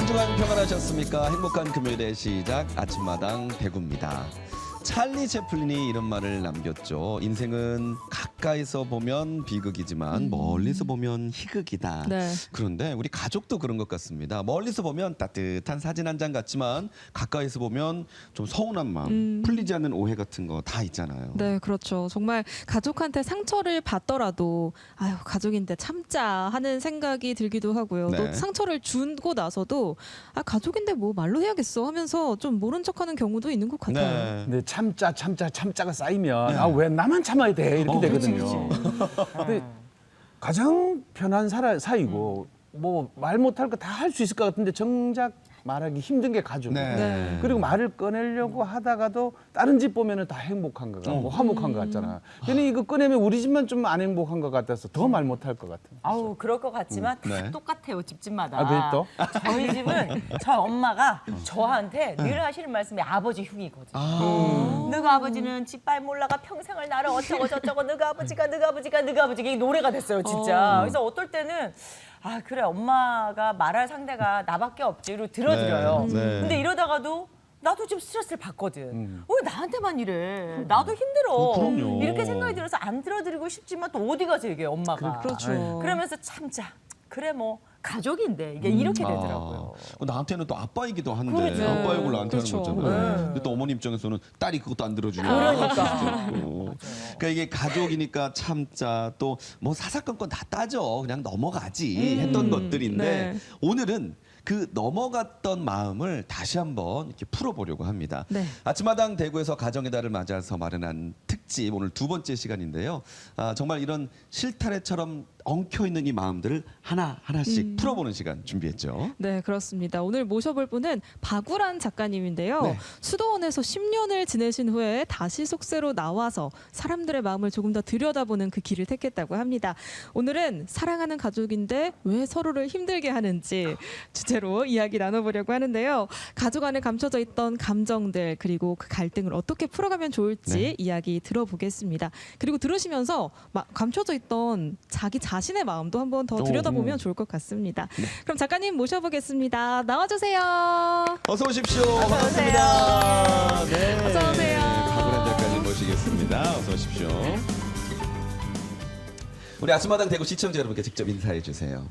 한 주간 평안하셨습니까? 행복한 금요일의 시작 아침마당 대구입니다. 찰리 채플린이 이런 말을 남겼죠. 인생은 가까이서 보면 비극이지만 멀리서 보면 희극이다. 네. 그런데 우리 가족도 그런 것 같습니다. 멀리서 보면 따뜻한 사진 한 장 같지만 가까이서 보면 좀 서운한 마음, 풀리지 않는 오해 같은 거 다 있잖아요. 네, 그렇죠. 정말 가족한테 상처를 받더라도 아유, 가족인데 참자 하는 생각이 들기도 하고요. 네. 또 상처를 주고 나서도 아, 가족인데 뭐 말로 해야겠어 하면서 좀 모른 척하는 경우도 있는 것 같아요. 네. 근데 참자가 쌓이면 아, 왜 나만 참아야 돼 이렇게 되거든요. 근데 가장 편한 사이고 뭐 말 못할 거 다 할 수 있을 것 같은데 정작 말하기 힘든 게 가족이에요. 네. 그리고 말을 꺼내려고 하다가도 다른 집 보면은 다 행복한 것 같고 화목한 것 같잖아. 근데 이거 꺼내면 우리 집만 좀 안 행복한 것 같아서 더 말 못할 것 같은. 아우 그럴 것 같지만 다 네. 똑같아요 집집마다. 아, 그래 또? 저희 집은 저희 엄마가 저한테 늘 하시는 말씀이 아버지 흉이거든요. 너가 아버지는 집발 몰라가 평생을 나를 어쩌고 저쩌고 너가 아버지가 이게 노래가 됐어요 진짜. 그래서 어떨 때는 아 그래 엄마가 말할 상대가 나밖에 없지로 들어드려요. 네, 네. 근데 이러다가도 나도 좀 스트레스를 받거든. 왜 나한테만 이래? 나도 힘들어. 그럼요. 이렇게 생각이 들어서 안 들어드리고 싶지만 또 어디 가서 얘기해 엄마가. 그렇죠. 그러면서 참자. 그래 뭐 가족인데 이게 이렇게 되더라고요. 나한테는 또 아빠이기도 한데 그렇죠. 아빠 욕을 나한테 그렇죠. 하는 거잖아요. 네. 근데 또 어머니 입장에서는 딸이 그것도 안 들어주냐. 그러니까. 그러니까 이게 가족이니까 참자 또 뭐 사사건건 다 따져 그냥 넘어가지 했던 것들인데 네. 오늘은 그 넘어갔던 마음을 다시 한번 이렇게 풀어보려고 합니다. 네. 아침마당 대구에서 가정의 달을 맞아서 마련한 특집 오늘 두 번째 시간인데요. 정말 이런 실타래처럼 엉켜있는 이 마음들을 하나하나씩 풀어보는 시간 준비했죠. 네, 그렇습니다. 오늘 모셔볼 분은 박우란 작가님인데요. 네. 수도원에서 10년을 지내신 후에 다시 속세로 나와서 사람들의 마음을 조금 더 들여다보는 그 길을 택했다고 합니다. 오늘은 사랑하는 가족인데 왜 서로를 힘들게 하는지 주제로 이야기 나눠보려고 하는데요. 가족 안에 감춰져 있던 감정들 그리고 그 갈등을 어떻게 풀어가면 좋을지 네. 이야기 들어보겠습니다. 그리고 들으시면서 감춰져 있던 자기 자신의 마음도 한번 더 들여다보면 좋을 것 같습니다. 그럼 작가님 모셔보겠습니다. 나와주세요. 어서 오십시오. 반갑습니다. 네. 어서 오세요. 박우란 작가님 모시겠습니다. 어서 오십시오. 우리 아침마당 대구 시청자 여러분께 직접 인사해 주세요.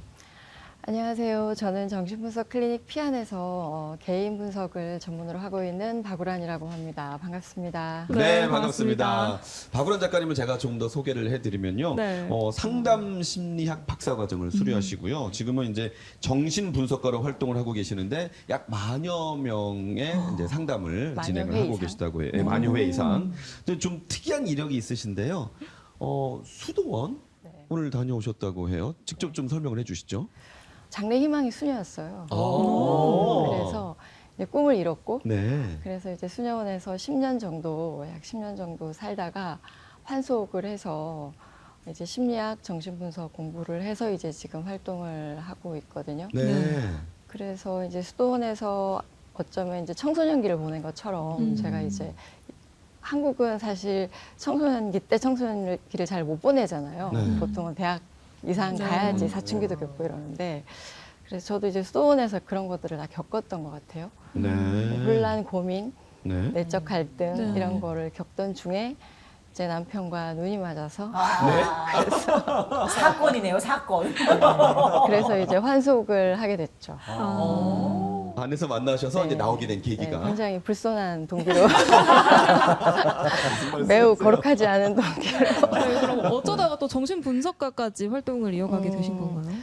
안녕하세요. 저는 정신분석 클리닉 피안에서 개인 분석을 전문으로 하고 있는 박우란이라고 합니다. 반갑습니다. 네, 반갑습니다. 박우란 작가님을 제가 좀 더 소개를 해드리면요. 네. 상담 심리학 박사과정을 수료하시고요. 지금은 이제 정신분석가로 활동을 하고 계시는데 약 만여 명의 이제 상담을 만여 진행을 회 하고 이상. 계시다고 해요. 만여 회 이상. 근데 좀 특이한 이력이 있으신데요. 수도원 오늘 다녀오셨다고 해요. 직접 좀 설명을 해주시죠. 장래 희망이 수녀였어요. 오. 그래서 이제 꿈을 이뤘고, 네. 그래서 이제 수녀원에서 10년 정도, 약 10년 정도 살다가 환속을 해서 이제 심리학, 정신분석 공부를 해서 이제 지금 활동을 하고 있거든요. 네. 그래서 이제 수도원에서 어쩌면 이제 청소년기를 보낸 것처럼 제가 이제 한국은 사실 청소년기 때 청소년기를 잘 못 보내잖아요. 네. 보통은 대학 이상 가야지 사춘기도 겪고 이러는데 그래서 저도 이제 수도원에서 그런 것들을 다 겪었던 것 같아요. 네. 혼란, 고민, 네. 내적 갈등 네. 이런 거를 겪던 중에 제 남편과 눈이 맞아서 사건이네요 사건. 그래서 이제 환속을 하게 됐죠. 안에서 만나셔서 네. 이제 나오게 된 네, 계기가. 굉장히 불손한 동기로 매우 거룩하지 않은 동기로 네, 그럼 어쩌다가 또 정신분석가까지 활동을 이어가게 되신 건가요?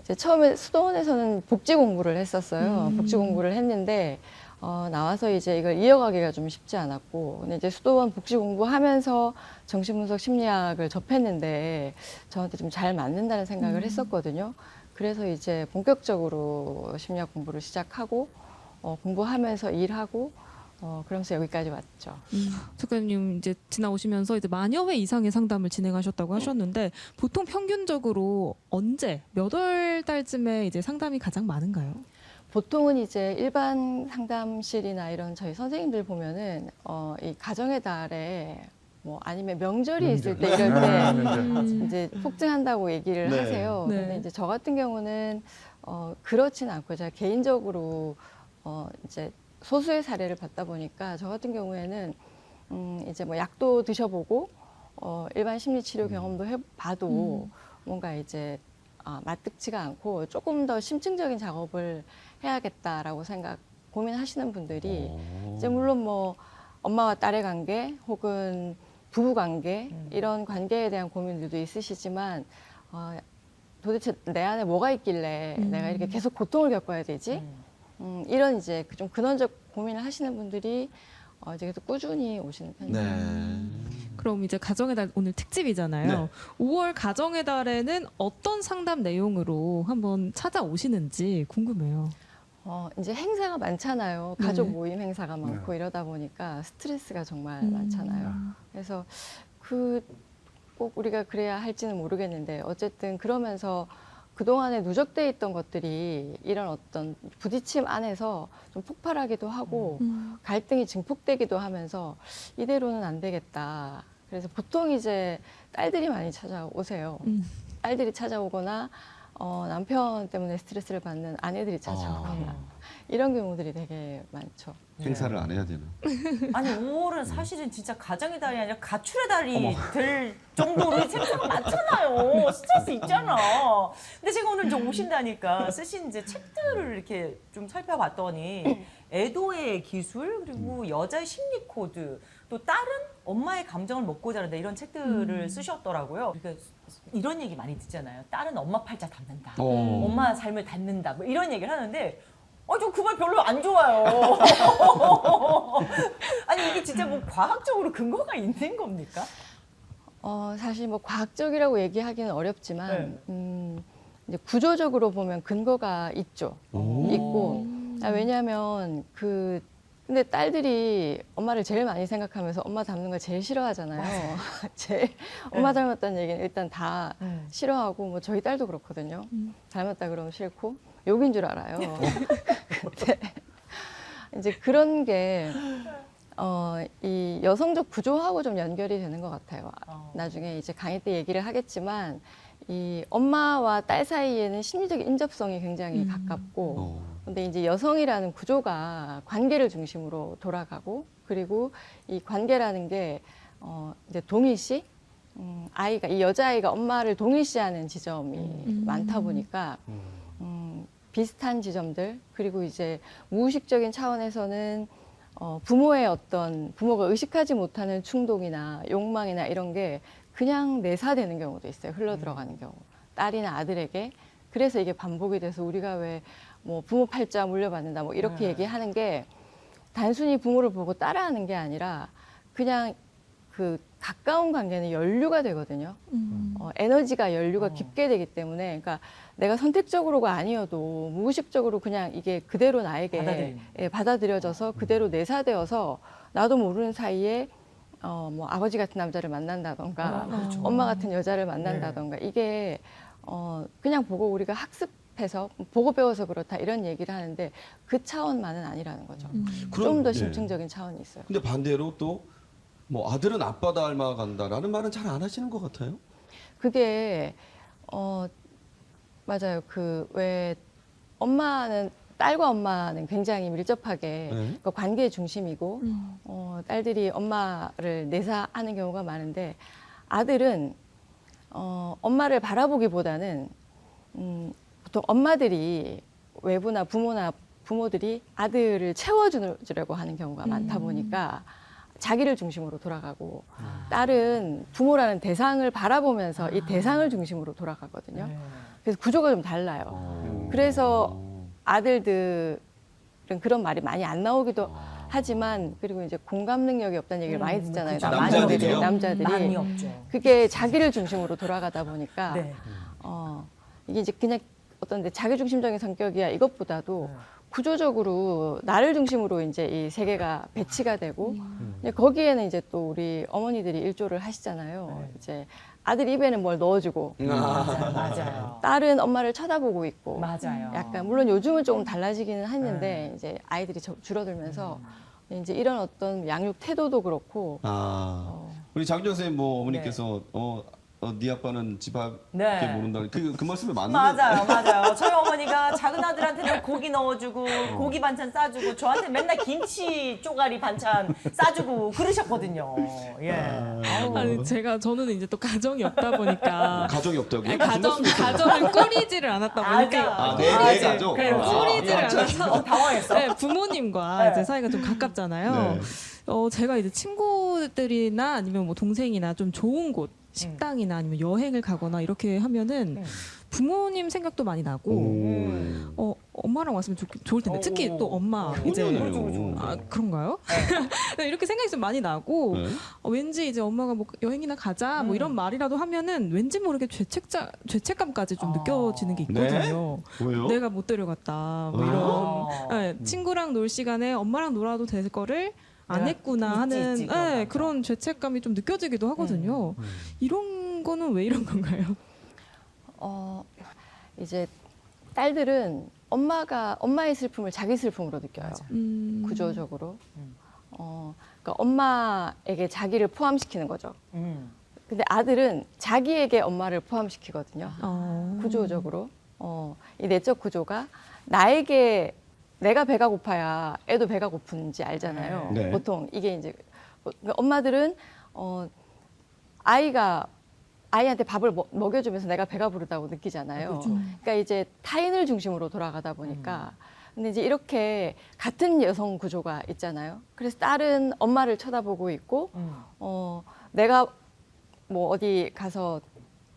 이제 처음에 수도원에서는 복지 공부를 했었어요. 복지 공부를 했는데 나와서 이제 이걸 이어가기가 좀 쉽지 않았고, 근데 이제 수도원 복지 공부하면서 정신분석 심리학을 접했는데 저한테 좀 잘 맞는다는 생각을 했었거든요. 그래서 이제 본격적으로 심리학 공부를 시작하고 공부하면서 일하고 그러면서 여기까지 왔죠. 작가님 이제 지나오시면서 이제 만여 회 이상의 상담을 진행하셨다고 하셨는데 보통 평균적으로 언제 몇 월 달쯤에 이제 상담이 가장 많은가요? 보통은 이제 일반 상담실이나 이런 저희 선생님들 보면은 이 가정의 달에 뭐 아니면 명절이 있을 때 이럴 때 이제 폭증한다고 얘기를 네. 하세요. 네. 근데 이제 저 같은 경우는 그렇진 않고 제가 개인적으로 이제 소수의 사례를 봤다 보니까 저 같은 경우에는 이제 뭐 약도 드셔보고 일반 심리 치료 경험도 해봐도 뭔가 이제 마뜩지가 않고 조금 더 심층적인 작업을 해야겠다라고 고민하시는 분들이 이제 물론 뭐 엄마와 딸의 관계 혹은 부부 관계 이런 관계에 대한 고민들도 있으시지만 도대체 내 안에 뭐가 있길래 내가 이렇게 계속 고통을 겪어야 되지? 이런 이제 좀 근원적 고민을 하시는 분들이 이제 계속 꾸준히 오시는 편이에요. 네. 그럼 이제 가정의 달 오늘 특집이잖아요. 네. 5월 가정의 달에는 어떤 상담 내용으로 한번 찾아오시는지 궁금해요. 이제 행사가 많잖아요. 네. 가족 모임 행사가 많고 이러다 보니까 스트레스가 정말 많잖아요. 그래서 꼭 우리가 그래야 할지는 모르겠는데 어쨌든 그러면서 그동안에 누적돼 있던 것들이 이런 어떤 부딪힘 안에서 좀 폭발하기도 하고 갈등이 증폭되기도 하면서 이대로는 안 되겠다. 그래서 보통 이제 딸들이 많이 찾아오세요. 딸들이 찾아오거나 남편 때문에 스트레스를 받는 아내들이 찾아오거나 이런 경우들이 되게 많죠. 행사를 안 해야 되나? 아니 5월은 사실은 진짜 가정의 달이 아니라 가출의 달이 될 정도로 생사가 많잖아요. 스트레스 있잖아. 근데 제가 오늘 이제 오신다니까 쓰신 이제 책들을 이렇게 좀 살펴봤더니 애도의 기술 그리고 여자의 심리 코드 또 딸은 엄마의 감정을 먹고 자란다 이런 책들을 쓰셨더라고요. 그러니까 이런 얘기 많이 듣잖아요. 딸은 엄마 팔자 닮는다. 엄마 삶을 닮는다. 뭐 이런 얘기를 하는데 저 그 말 별로 안 좋아요. 아니 이게 진짜 뭐 과학적으로 근거가 있는 겁니까? 사실 뭐 과학적이라고 얘기하기는 어렵지만 이제 구조적으로 보면 근거가 있죠. 있고 왜냐하면 근데 딸들이 엄마를 제일 많이 생각하면서 엄마 닮는 걸 제일 싫어하잖아요. 제일 엄마 닮았다는 얘기는 일단 다 싫어하고 뭐 저희 딸도 그렇거든요. 닮았다 그러면 싫고 욕인 줄 알아요. 근데 이제 그런 게 이 여성적 구조하고 좀 연결이 되는 것 같아요. 나중에 이제 강의 때 얘기를 하겠지만 이 엄마와 딸 사이에는 심리적 인접성이 굉장히 가깝고 근데 이제 여성이라는 구조가 관계를 중심으로 돌아가고 그리고 이 관계라는 게 이제 동일시 이 여자아이가 엄마를 동일시하는 지점이 많다 보니까 비슷한 지점들 그리고 이제 무의식적인 차원에서는 부모가 의식하지 못하는 충동이나 욕망이나 이런 게 그냥 내사되는 경우도 있어요. 흘러들어가는 경우. 딸이나 아들에게. 그래서 이게 반복이 돼서 우리가 왜 뭐 부모 팔자 물려받는다 뭐 이렇게 얘기하는 게 단순히 부모를 보고 따라하는 게 아니라 그냥 그 가까운 관계는 연류가 되거든요. 에너지가 연류가 깊게 되기 때문에 그러니까 내가 선택적으로가 아니어도 무의식적으로 그냥 이게 그대로 나에게 받아들여져서 그대로 내사되어서 나도 모르는 사이에 뭐 아버지 같은 남자를 만난다던가 그렇죠. 엄마 같은 여자를 만난다던가 이게 그냥 보고 우리가 학습해서 보고 배워서 그렇다 이런 얘기를 하는데 그 차원만은 아니라는 거죠. 좀 더 심층적인 차원이 있어요. 근데 반대로 또 뭐 아들은 아빠 닮아간다라는 말은 잘 안 하시는 것 같아요. 그게 맞아요. 왜 딸과 엄마는 굉장히 밀접하게 그 관계의 중심이고 딸들이 엄마를 내사하는 경우가 많은데 아들은 엄마를 바라보기보다는 보통 엄마들이 외부나 부모들이 아들을 채워주려고 하는 경우가 많다 보니까 자기를 중심으로 돌아가고 딸은 부모라는 대상을 바라보면서 이 대상을 중심으로 돌아가거든요. 그래서 구조가 좀 달라요. 그래서 아들들은 그런 말이 많이 안 나오기도 하지만 그리고 이제 공감 능력이 없다는 얘기를 많이 듣잖아요. 그렇죠. 남자들이요? 남자들이 많이 없죠. 그게 자기를 중심으로 돌아가다 보니까 네. 이게 이제 그냥 어떤 자기중심적인 성격이야 이것보다도 구조적으로 나를 중심으로 이제 이 세계가 배치가 되고 이제 거기에는 이제 또 우리 어머니들이 일조를 하시잖아요. 이제 아들 입에는 뭘 넣어주고 맞아요. 딸은 엄마를 쳐다보고 있고 맞아요. 약간 물론 요즘은 조금 달라지기는 했는데 이제 아이들이 줄어들면서 이제 이런 어떤 양육 태도도 그렇고 우리 장준 선생님 뭐 어머니께서 네 아빠는 집 밖에 네. 모른다. 그 말씀이 맞는데. 맞아요. 저희 어머니가 작은 아들한테는 고기 넣어주고 고기 반찬 싸주고 저한테 맨날 김치 쪼가리 반찬 싸주고 그러셨거든요. 예. 아우. 아니 저는 이제 또 가정이 없다 보니까 가정이 없다고요? 아니, 가정을 꾸리지를 않았다 보니까 내 가족. 그래요. 꾸리지를 않아서 당황했어. 네, 부모님과 네. 이제 사이가 좀 가깝잖아요. 네. 제가 이제 친구들이나 아니면 뭐 동생이나 좀 좋은 곳 식당이나 아니면 여행을 가거나 이렇게 하면은 부모님 생각도 많이 나고 엄마랑 왔으면 좋을 텐데 특히 또 엄마 이제 그런가요? 네, 이렇게 생각이 좀 많이 나고 네. 왠지 이제 엄마가 뭐 여행이나 가자 뭐 이런 말이라도 하면은 왠지 모르게 죄책감까지 좀 느껴지는 게 있거든요. 왜요? 내가 못 데려갔다 뭐 이런 네, 친구랑 놀 시간에 엄마랑 놀아도 될 거를 안 했구나 하는 있지, 네, 그런 죄책감이 좀 느껴지기도 하거든요. 이런 거는 왜 이런 건가요? 이제 딸들은 엄마의 슬픔을 자기 슬픔으로 느껴요. 구조적으로. 그러니까 엄마에게 자기를 포함시키는 거죠. 근데 아들은 자기에게 엄마를 포함시키거든요. 구조적으로. 이 내적 구조가 나에게 내가 배가 고파야 애도 배가 고픈지 알잖아요. 네. 보통 이게 이제 그러니까 엄마들은 아이한테 밥을 먹여주면서 내가 배가 부르다고 느끼잖아요. 그러니까 이제 타인을 중심으로 돌아가다 보니까 근데 이제 이렇게 같은 여성 구조가 있잖아요. 그래서 딸은 엄마를 쳐다보고 있고 내가 뭐 어디 가서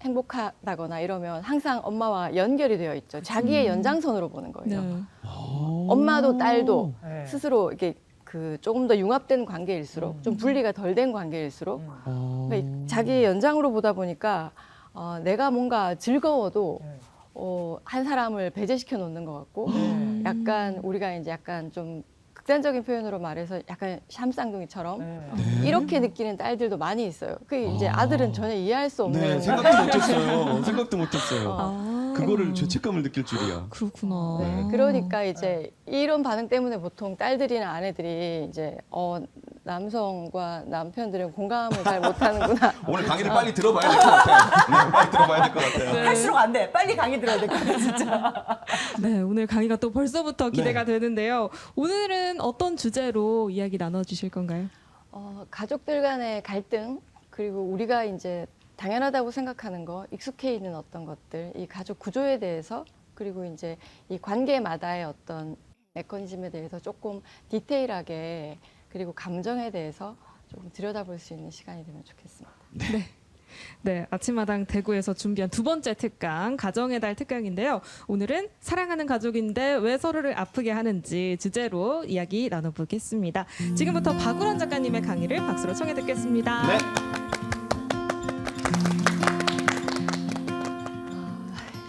행복하다거나 이러면 항상 엄마와 연결이 되어 있죠. 자기의 연장선으로 보는 거예요. 네. 엄마도 딸도 네. 스스로 이렇게 그 조금 더 융합된 관계일수록 좀 분리가 덜 된 관계일수록 그러니까 자기의 연장으로 보다 보니까 내가 뭔가 즐거워도 한 사람을 배제시켜 놓는 것 같고 약간 우리가 이제 약간 좀 극단적인 표현으로 말해서 약간 샴쌍둥이처럼 이렇게 느끼는 딸들도 많이 있어요. 그 이제 아들은 전혀 이해할 수 없는 네, 생각도 못했어요. 그거를 죄책감을 느낄 줄이야. 그렇구나. 네, 그러니까 이제 이런 반응 때문에 보통 딸들이나 아내들이 이제 남성과 남편들은 공감을 잘 못하는구나. 오늘 강의를 빨리 들어봐야 될 것 같아요. 네, 빨리 들어봐야 될 것 같아요. 할수록 안 돼. 빨리 강의 들어야 될 것 같아 진짜. 네, 오늘 강의가 또 벌써부터 기대가 되는데요. 오늘은 어떤 주제로 이야기 나눠주실 건가요? 가족들 간의 갈등 그리고 우리가 이제 당연하다고 생각하는 거, 익숙해 있는 어떤 것들, 이 가족 구조에 대해서 그리고 이제 이 관계마다의 어떤 메커니즘에 대해서 조금 디테일하게 그리고 감정에 대해서 조금 들여다볼 수 있는 시간이 되면 좋겠습니다. 네, 아침마당 대구에서 준비한 두 번째 특강, 가정의 달 특강인데요. 오늘은 사랑하는 가족인데 왜 서로를 아프게 하는지 주제로 이야기 나눠보겠습니다. 지금부터 박우란 작가님의 강의를 박수로 청해 듣겠습니다. 네.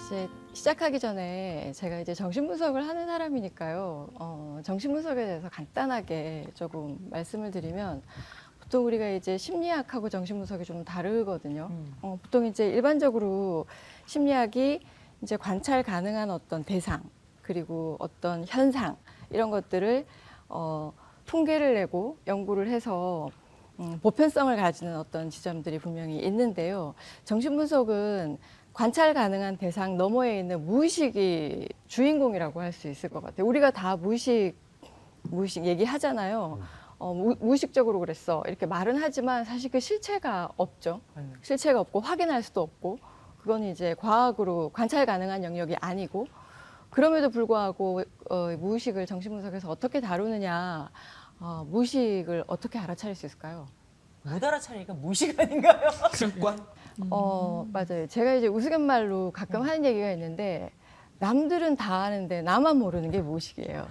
이제 시작하기 전에 제가 이제 정신분석을 하는 사람이니까요. 정신분석에 대해서 간단하게 조금 말씀을 드리면 보통 우리가 이제 심리학하고 정신분석이 좀 다르거든요. 보통 이제 일반적으로 심리학이 이제 관찰 가능한 어떤 대상 그리고 어떤 현상 이런 것들을 통계를 내고 연구를 해서 보편성을 가지는 어떤 지점들이 분명히 있는데요. 정신분석은 관찰 가능한 대상 너머에 있는 무의식이 주인공이라고 할 수 있을 것 같아요. 우리가 다 무의식 얘기하잖아요. 무의식적으로 그랬어. 이렇게 말은 하지만 사실 그 실체가 없죠. 실체가 없고 확인할 수도 없고 그건 이제 과학으로 관찰 가능한 영역이 아니고 그럼에도 불구하고 무의식을 정신분석에서 어떻게 다루느냐 무의식을 어떻게 알아차릴 수 있을까요? 못 알아차리니까 무의식 아닌가요? 습관? 맞아요. 제가 이제 우스갯말로 가끔 하는 얘기가 있는데 남들은 다 아는데 나만 모르는 게 무의식이에요.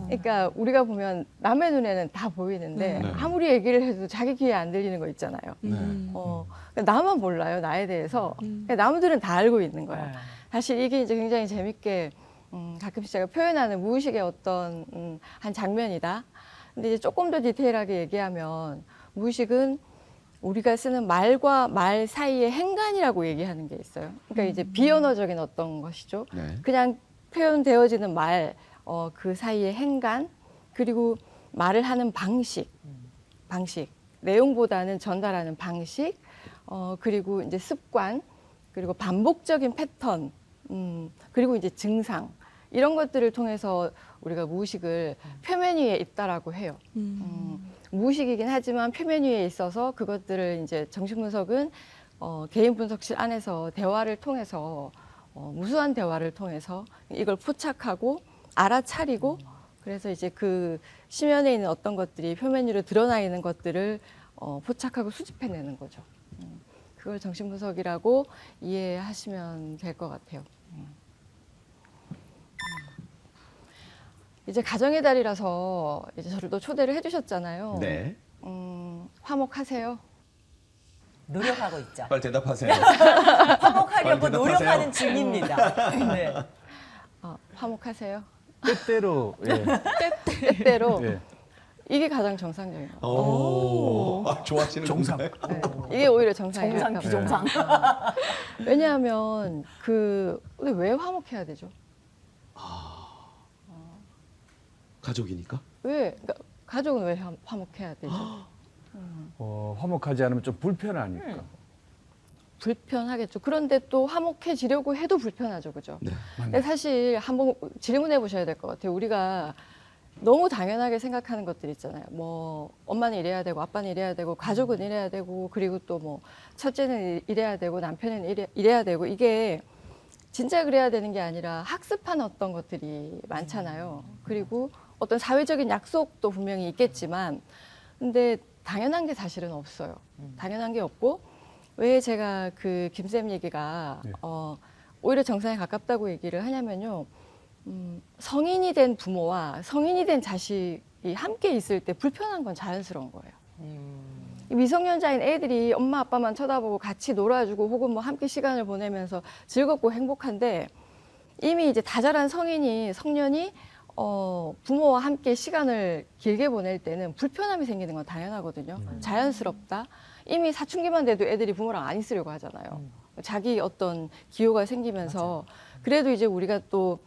그러니까 우리가 보면 남의 눈에는 다 보이는데 네. 아무리 얘기를 해도 자기 귀에 안 들리는 거 있잖아요. 그러니까 나만 몰라요, 나에 대해서. 그러니까 남들은 다 알고 있는 거야. 사실 이게 이제 굉장히 재밌게 가끔씩 제가 표현하는 무의식의 어떤 한 장면이다. 근데 이제 조금 더 디테일하게 얘기하면 무의식은 우리가 쓰는 말과 말 사이의 행간이라고 얘기하는 게 있어요. 그러니까 이제 비언어적인 어떤 것이죠. 네. 그냥 표현되어지는 말, 그 사이의 행간, 그리고 말을 하는 방식, 내용보다는 전달하는 방식, 그리고 이제 습관, 그리고 반복적인 패턴, 그리고 이제 증상 이런 것들을 통해서 우리가 무의식을 표면 위에 있다라고 해요. 무의식이긴 하지만 표면 위에 있어서 그것들을 이제 정신분석은 개인 분석실 안에서 대화를 통해서 무수한 대화를 통해서 이걸 포착하고 알아차리고 그래서 이제 그 심연에 있는 어떤 것들이 표면 위로 드러나 있는 것들을 포착하고 수집해내는 거죠. 그걸 정신분석이라고 이해하시면 될 것 같아요. 이제 가정의 달이라서 이제 저를 또 초대를 해주셨잖아요. 네. 화목하세요? 노력하고 있죠. 빨리 대답하세요. 화목하려고 빨리 대답하세요. 노력하는 중입니다. 네. 화목하세요? 때때로 예. 때때로 예. 이게 가장 정상적인 거. 오. 좋아하시는 정상. 건가요? 네. 이게 오히려 정상이에요. 정상 비정상. 왜냐하면 근데 왜 화목해야 되죠? 가족이니까? 왜 그러니까 가족은 왜 화목해야 되죠? 화목하지 않으면 좀 불편하니까. 불편하겠죠. 그런데 또 화목해지려고 해도 불편하죠, 그죠? 네. 근데 사실 한번 질문해 보셔야 될 것 같아요. 우리가 너무 당연하게 생각하는 것들 있잖아요. 뭐 엄마는 이래야 되고 아빠는 이래야 되고 가족은 이래야 되고 그리고 또 뭐 첫째는 이래야 되고 남편은 이래야 되고 이게 진짜 그래야 되는 게 아니라 학습한 어떤 것들이 많잖아요. 그리고 어떤 사회적인 약속도 분명히 있겠지만 근데 당연한 게 사실은 없어요. 당연한 게 없고 왜 제가 그 김쌤 얘기가 네. 오히려 정상에 가깝다고 얘기를 하냐면요. 성인이 된 부모와 성인이 된 자식이 함께 있을 때 불편한 건 자연스러운 거예요. 이 미성년자인 애들이 엄마 아빠만 쳐다보고 같이 놀아주고 혹은 뭐 함께 시간을 보내면서 즐겁고 행복한데 이미 이제 다 자란 성년이 부모와 함께 시간을 길게 보낼 때는 불편함이 생기는 건 당연하거든요. 자연스럽다. 이미 사춘기만 돼도 애들이 부모랑 안 있으려고 하잖아요. 자기 어떤 기호가 생기면서 그래도 이제 우리가 또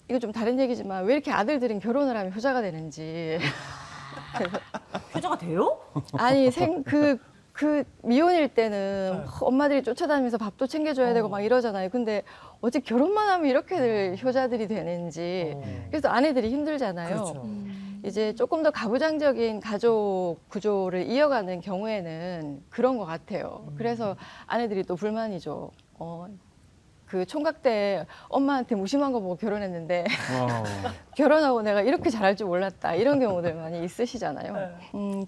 이거 좀 다른 얘기지만 왜 이렇게 아들들은 결혼을 하면 효자가 되는지 효자가 돼요? 아니 그 미혼일 때는 엄마들이 쫓아다니면서 밥도 챙겨줘야 되고 막 이러잖아요. 근데 어째 결혼만 하면 이렇게들 효자들이 되는지 그래서 아내들이 힘들잖아요. 그렇죠. 이제 조금 더 가부장적인 가족 구조를 이어가는 경우에는 그런 것 같아요. 그래서 아내들이 또 불만이죠. 그 총각 때 엄마한테 무심한 거 보고 결혼했는데 결혼하고 내가 이렇게 잘할 줄 몰랐다 이런 경우들 많이 있으시잖아요.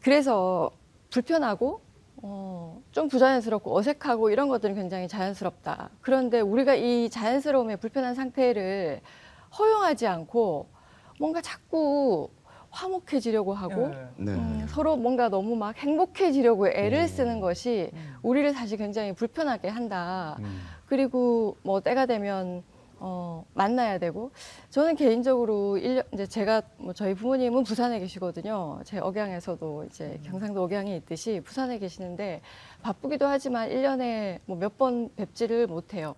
그래서 불편하고 좀 부자연스럽고 어색하고 이런 것들은 굉장히 자연스럽다. 그런데 우리가 이 자연스러움의 불편한 상태를 허용하지 않고 뭔가 자꾸 화목해지려고 하고 네. 서로 뭔가 너무 막 행복해지려고 애를 쓰는 것이 우리를 사실 굉장히 불편하게 한다. 그리고 뭐 때가 되면 만나야 되고 저는 개인적으로 이제 제가 뭐 저희 부모님은 부산에 계시거든요. 제 억양에서도 이제 경상도 억양이 있듯이 부산에 계시는데 바쁘기도 하지만 1년에 뭐 몇 번 뵙지를 못해요.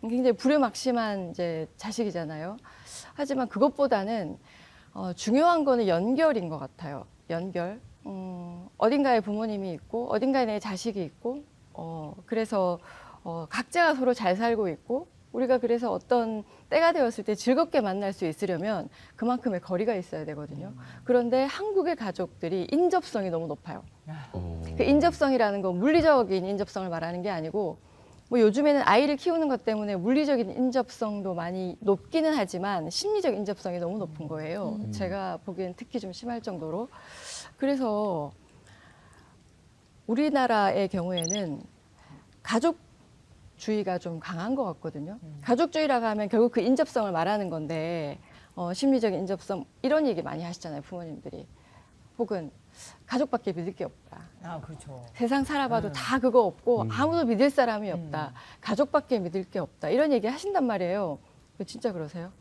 굉장히 불효막심한 이제 자식이잖아요. 하지만 그것보다는 중요한 거는 연결인 것 같아요. 연결. 어딘가에 부모님이 있고 어딘가에 내 자식이 있고 그래서 각자가 서로 잘 살고 있고 우리가 그래서 어떤 때가 되었을 때 즐겁게 만날 수 있으려면 그만큼의 거리가 있어야 되거든요. 그런데 한국의 가족들이 인접성이 너무 높아요. 그 인접성이라는 건 물리적인 인접성을 말하는 게 아니고 뭐 요즘에는 아이를 키우는 것 때문에 물리적인 인접성도 많이 높기는 하지만 심리적 인접성이 너무 높은 거예요. 제가 보기엔 특히 좀 심할 정도로. 그래서 우리나라의 경우에는 가족주의가 좀 강한 것 같거든요. 가족주의라고 하면 결국 그 인접성을 말하는 건데 심리적인 인접성 이런 얘기 많이 하시잖아요, 부모님들이. 혹은 가족밖에 믿을 게 없다. 아, 그렇죠. 세상 살아봐도 다 그거 없고 아무도 믿을 사람이 없다. 가족밖에 믿을 게 없다. 이런 얘기 하신단 말이에요. 진짜 그러세요?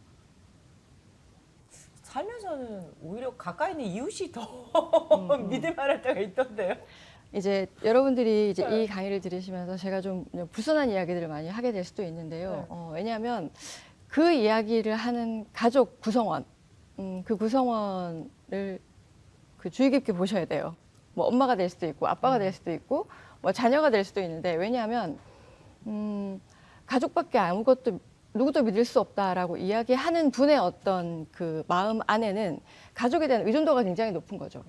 살면서는 오히려 가까이 있는 이웃이 더 믿을 만할 때가 있던데요. 이제 여러분들이 이제 이 강의를 들으시면서 제가 좀 불손한 이야기들을 많이 하게 될 수도 있는데요. 왜냐하면 그 이야기를 하는 가족 구성원, 그 구성원을 그 주의 깊게 보셔야 돼요. 뭐 엄마가 될 수도 있고 아빠가 될 수도 있고 뭐 뭐 자녀가 될 수도 있는데 왜냐하면 가족밖에 아무것도 누구도 믿을 수 없다라고 이야기하는 분의 어떤 그 마음 안에는 가족에 대한 의존도가 굉장히 높은 거죠.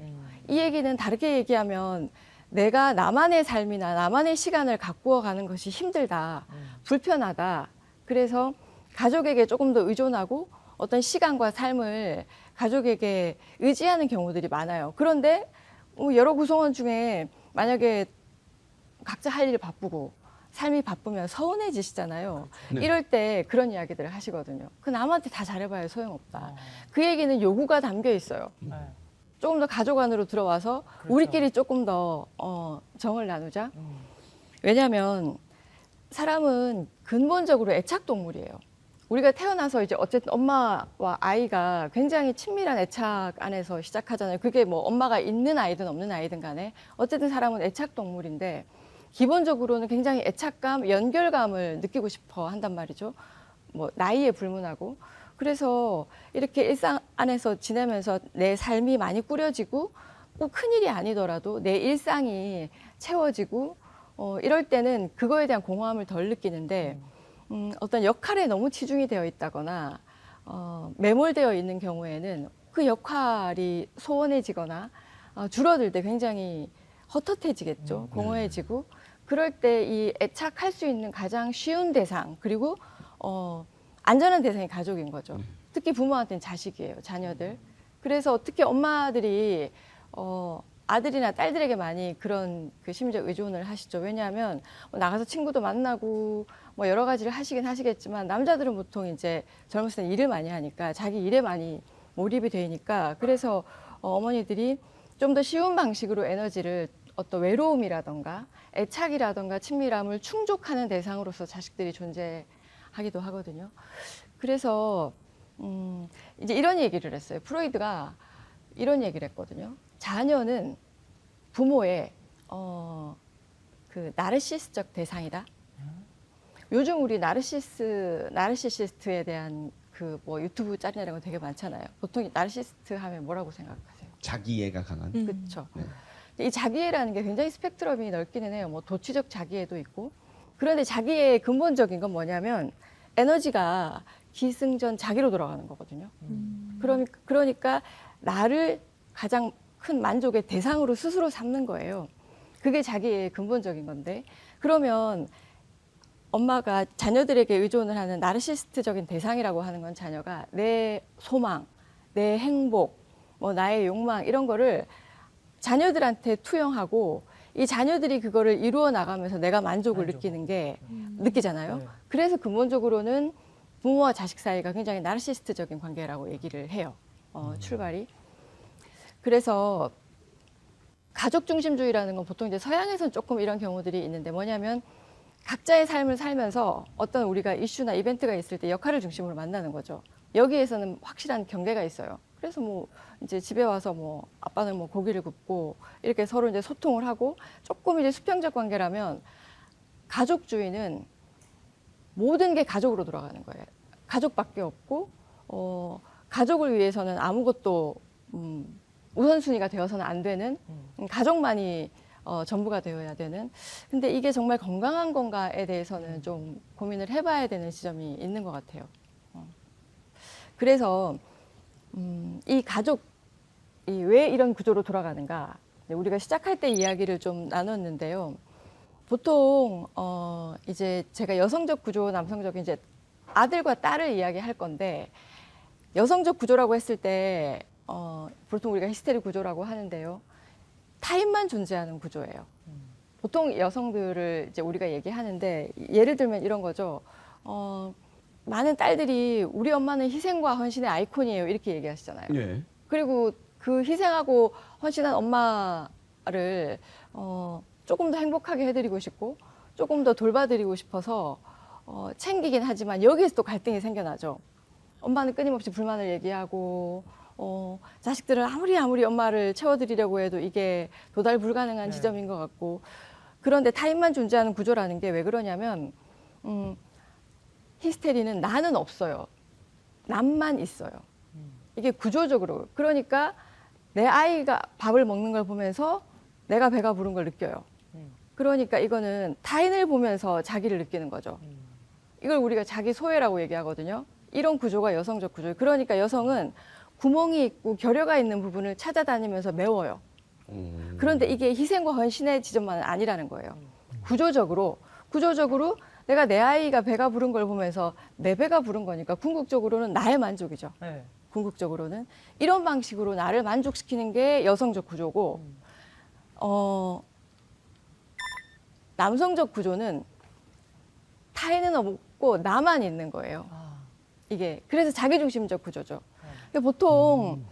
이 얘기는 다르게 얘기하면 내가 나만의 삶이나 나만의 시간을 가꾸어 가는 것이 힘들다, 불편하다. 그래서 가족에게 조금 더 의존하고 어떤 시간과 삶을 가족에게 의지하는 경우들이 많아요. 그런데 여러 구성원 중에 만약에 각자 할 일이 바쁘고 삶이 바쁘면 서운해지시잖아요. 네. 이럴 때 그런 이야기들을 하시거든요. 그 남한테 다 잘해봐야 소용없다. 그 얘기는 요구가 담겨 있어요. 네. 조금 더 가족 안으로 들어와서 그렇죠. 우리끼리 조금 더 정을 나누자. 왜냐하면 사람은 근본적으로 애착동물이에요. 우리가 태어나서 이제 어쨌든 엄마와 아이가 굉장히 친밀한 애착 안에서 시작하잖아요. 그게 뭐 엄마가 있는 아이든 없는 아이든 간에 어쨌든 사람은 애착동물인데 기본적으로는 굉장히 애착감, 연결감을 느끼고 싶어 한단 말이죠. 뭐 나이에 불문하고. 그래서 이렇게 일상 안에서 지내면서 내 삶이 많이 꾸려지고 꼭 큰일이 아니더라도 내 일상이 채워지고 이럴 때는 그거에 대한 공허함을 덜 느끼는데 어떤 역할에 너무 치중이 되어 있다거나 매몰되어 있는 경우에는 그 역할이 소원해지거나 줄어들 때 굉장히 헛헛해지겠죠. 공허해지고 그럴 때 이 애착할 수 있는 가장 쉬운 대상 그리고 안전한 대상이 가족인 거죠. 특히 부모한테는 자식이에요, 자녀들. 그래서 특히 엄마들이 아들이나 딸들에게 많이 그런 그 심리적 의존을 하시죠. 왜냐하면 나가서 친구도 만나고 뭐 여러 가지를 하시긴 하시겠지만 남자들은 보통 이제 젊었을 때 일을 많이 하니까 자기 일에 많이 몰입이 되니까 그래서 어머니들이 좀 더 쉬운 방식으로 에너지를 어떤 외로움이라던가 애착이라던가 친밀함을 충족하는 대상으로서 자식들이 존재하기도 하거든요. 그래서 이제 이런 얘기를 했어요. 프로이드가 이런 얘기를 했거든요. 자녀는 부모의 그 나르시스적 대상이다. 요즘 우리 나르시시스트에 대한 그 뭐 유튜브 짤이나 이런 거 되게 많잖아요. 보통 나르시스트 하면 뭐라고 생각하세요? 자기애가 강한. 그렇죠. 네. 이 자기애라는 게 굉장히 스펙트럼이 넓기는 해요. 뭐 도취적 자기애도 있고. 그런데 자기애의 근본적인 건 뭐냐면 에너지가 기승전 자기로 돌아가는 거거든요. 그러니까 나를 가장 큰 만족의 대상으로 스스로 삼는 거예요. 그게 자기의 근본적인 건데 그러면 엄마가 자녀들에게 의존을 하는 나르시스트적인 대상이라고 하는 건 자녀가 내 소망, 내 행복, 뭐 나의 욕망 이런 거를 자녀들한테 투영하고 이 자녀들이 그거를 이루어 나가면서 내가 만족을 느끼는 게 느끼잖아요. 네. 그래서 근본적으로는 부모와 자식 사이가 굉장히 나르시스트적인 관계라고 얘기를 해요. 출발이. 그래서 가족 중심주의라는 건 보통 이제 서양에서는 조금 이런 경우들이 있는데 뭐냐면 각자의 삶을 살면서 어떤 우리가 이슈나 이벤트가 있을 때 역할을 중심으로 만나는 거죠. 여기에서는 확실한 경계가 있어요. 그래서 뭐 이제 집에 와서 뭐 아빠는 뭐 고기를 굽고 이렇게 서로 이제 소통을 하고 조금 이제 수평적 관계라면 가족주의는 모든 게 가족으로 돌아가는 거예요. 가족밖에 없고 가족을 위해서는 아무것도 우선순위가 되어서는 안 되는 가족만이 전부가 되어야 되는. 근데 이게 정말 건강한 건가에 대해서는 좀 고민을 해봐야 되는 지점이 있는 것 같아요. 그래서 이 가족이 왜 이런 구조로 돌아가는가? 우리가 시작할 때 이야기를 좀 나눴는데요. 보통 이제 제가 여성적 구조, 남성적 이제 아들과 딸을 이야기할 건데 여성적 구조라고 했을 때 보통 우리가 히스테리 구조라고 하는데요. 타인만 존재하는 구조예요. 보통 여성들을 이제 우리가 얘기하는데 예를 들면 이런 거죠. 많은 딸들이 우리 엄마는 희생과 헌신의 아이콘이에요. 이렇게 얘기하시잖아요. 네. 그리고 그 희생하고 헌신한 엄마를 조금 더 행복하게 해드리고 싶고 조금 더 돌봐드리고 싶어서 챙기긴 하지만 여기에서 또 갈등이 생겨나죠. 엄마는 끊임없이 불만을 얘기하고 자식들은 아무리 엄마를 채워드리려고 해도 이게 도달 불가능한 지점인 것 같고 그런데 타인만 존재하는 구조라는 게 왜 그러냐면 히스테리는 나는 없어요. 남만 있어요. 이게 구조적으로. 그러니까 내 아이가 밥을 먹는 걸 보면서 내가 배가 부른 걸 느껴요. 그러니까 이거는 타인을 보면서 자기를 느끼는 거죠. 이걸 우리가 자기 소외라고 얘기하거든요. 이런 구조가 여성적 구조예요. 그러니까 여성은 구멍이 있고 결여가 있는 부분을 찾아다니면서 메워요. 그런데 이게 희생과 헌신의 지점만은 아니라는 거예요. 구조적으로 내가 내 아이가 배가 부른 걸 보면서 내 배가 부른 거니까 궁극적으로는 나의 만족이죠. 네. 궁극적으로는 이런 방식으로 나를 만족시키는 게 여성적 구조고, 남성적 구조는 타인은 없고 나만 있는 거예요. 이게 그래서 자기중심적 구조죠. 그러니까 보통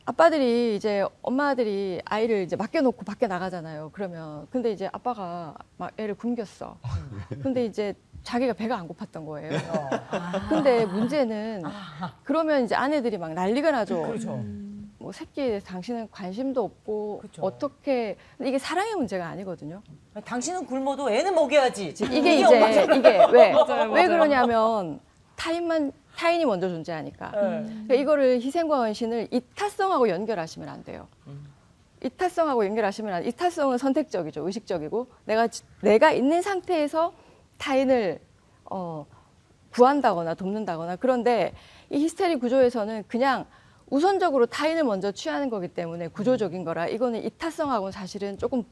아빠들이 이제 엄마들이 아이를 이제 맡겨놓고 밖에 나가잖아요. 그러면 근데 이제 아빠가 막 애를 굶겼어. 근데 이제 자기가 배가 안 고팠던 거예요. 근데 문제는 그러면 이제 아내들이 막 난리가 나죠. 그렇죠. 뭐 새끼에 대해서 당신은 관심도 없고 그렇죠. 어떻게 근데 이게 사랑의 문제가 아니거든요. 당신은 굶어도 애는 먹여야지. 이게 이제 이게 왜 맞아요, 왜 맞아요. 그러냐면 타인이 먼저 존재하니까. 네. 그러니까 이거를 희생과 헌신을 이타성하고 연결하시면 안 돼요. 이타성하고 연결하시면 안 돼요. 이타성은 선택적이죠. 의식적이고 내가 있는 상태에서 타인을 구한다거나 돕는다거나. 그런데 이 히스테리 구조에서는 그냥 우선적으로 타인을 먼저 취하는 거기 때문에 구조적인 거라 이거는 이타성하고는 사실은 조금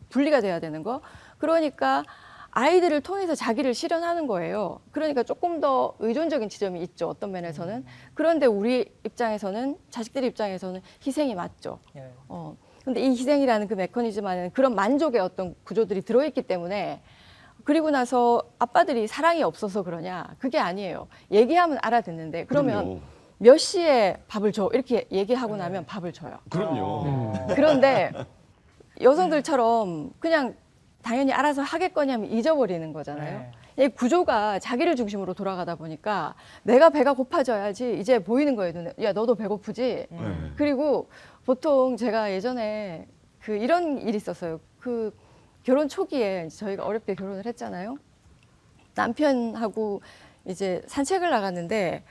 분리가 돼야 되는 거. 그러니까 아이들을 통해서 자기를 실현하는 거예요. 그러니까 조금 더 의존적인 지점이 있죠. 어떤 면에서는. 그런데 우리 입장에서는 자식들 입장에서는 희생이 맞죠. 네. 근데 이 희생이라는 그 메커니즘 안에는 그런 만족의 어떤 구조들이 들어있기 때문에 그리고 나서 아빠들이 사랑이 없어서 그러냐? 그게 아니에요. 얘기하면 알아듣는데 그러면 그럼요. 몇 시에 밥을 줘? 이렇게 얘기하고 나면 밥을 줘요. 그럼요. 그런데 여성들처럼 그냥 당연히 알아서 하겠거니 하면 잊어버리는 거잖아요. 이 구조가 자기를 중심으로 돌아가다 보니까 내가 배가 고파져야지 이제 보이는 거예요. 눈에. 야, 너도 배고프지? 네. 그리고 보통 제가 예전에 이런 일이 있었어요. 결혼 초기에 저희가 어렵게 결혼을 했잖아요. 남편하고 이제 산책을 나갔는데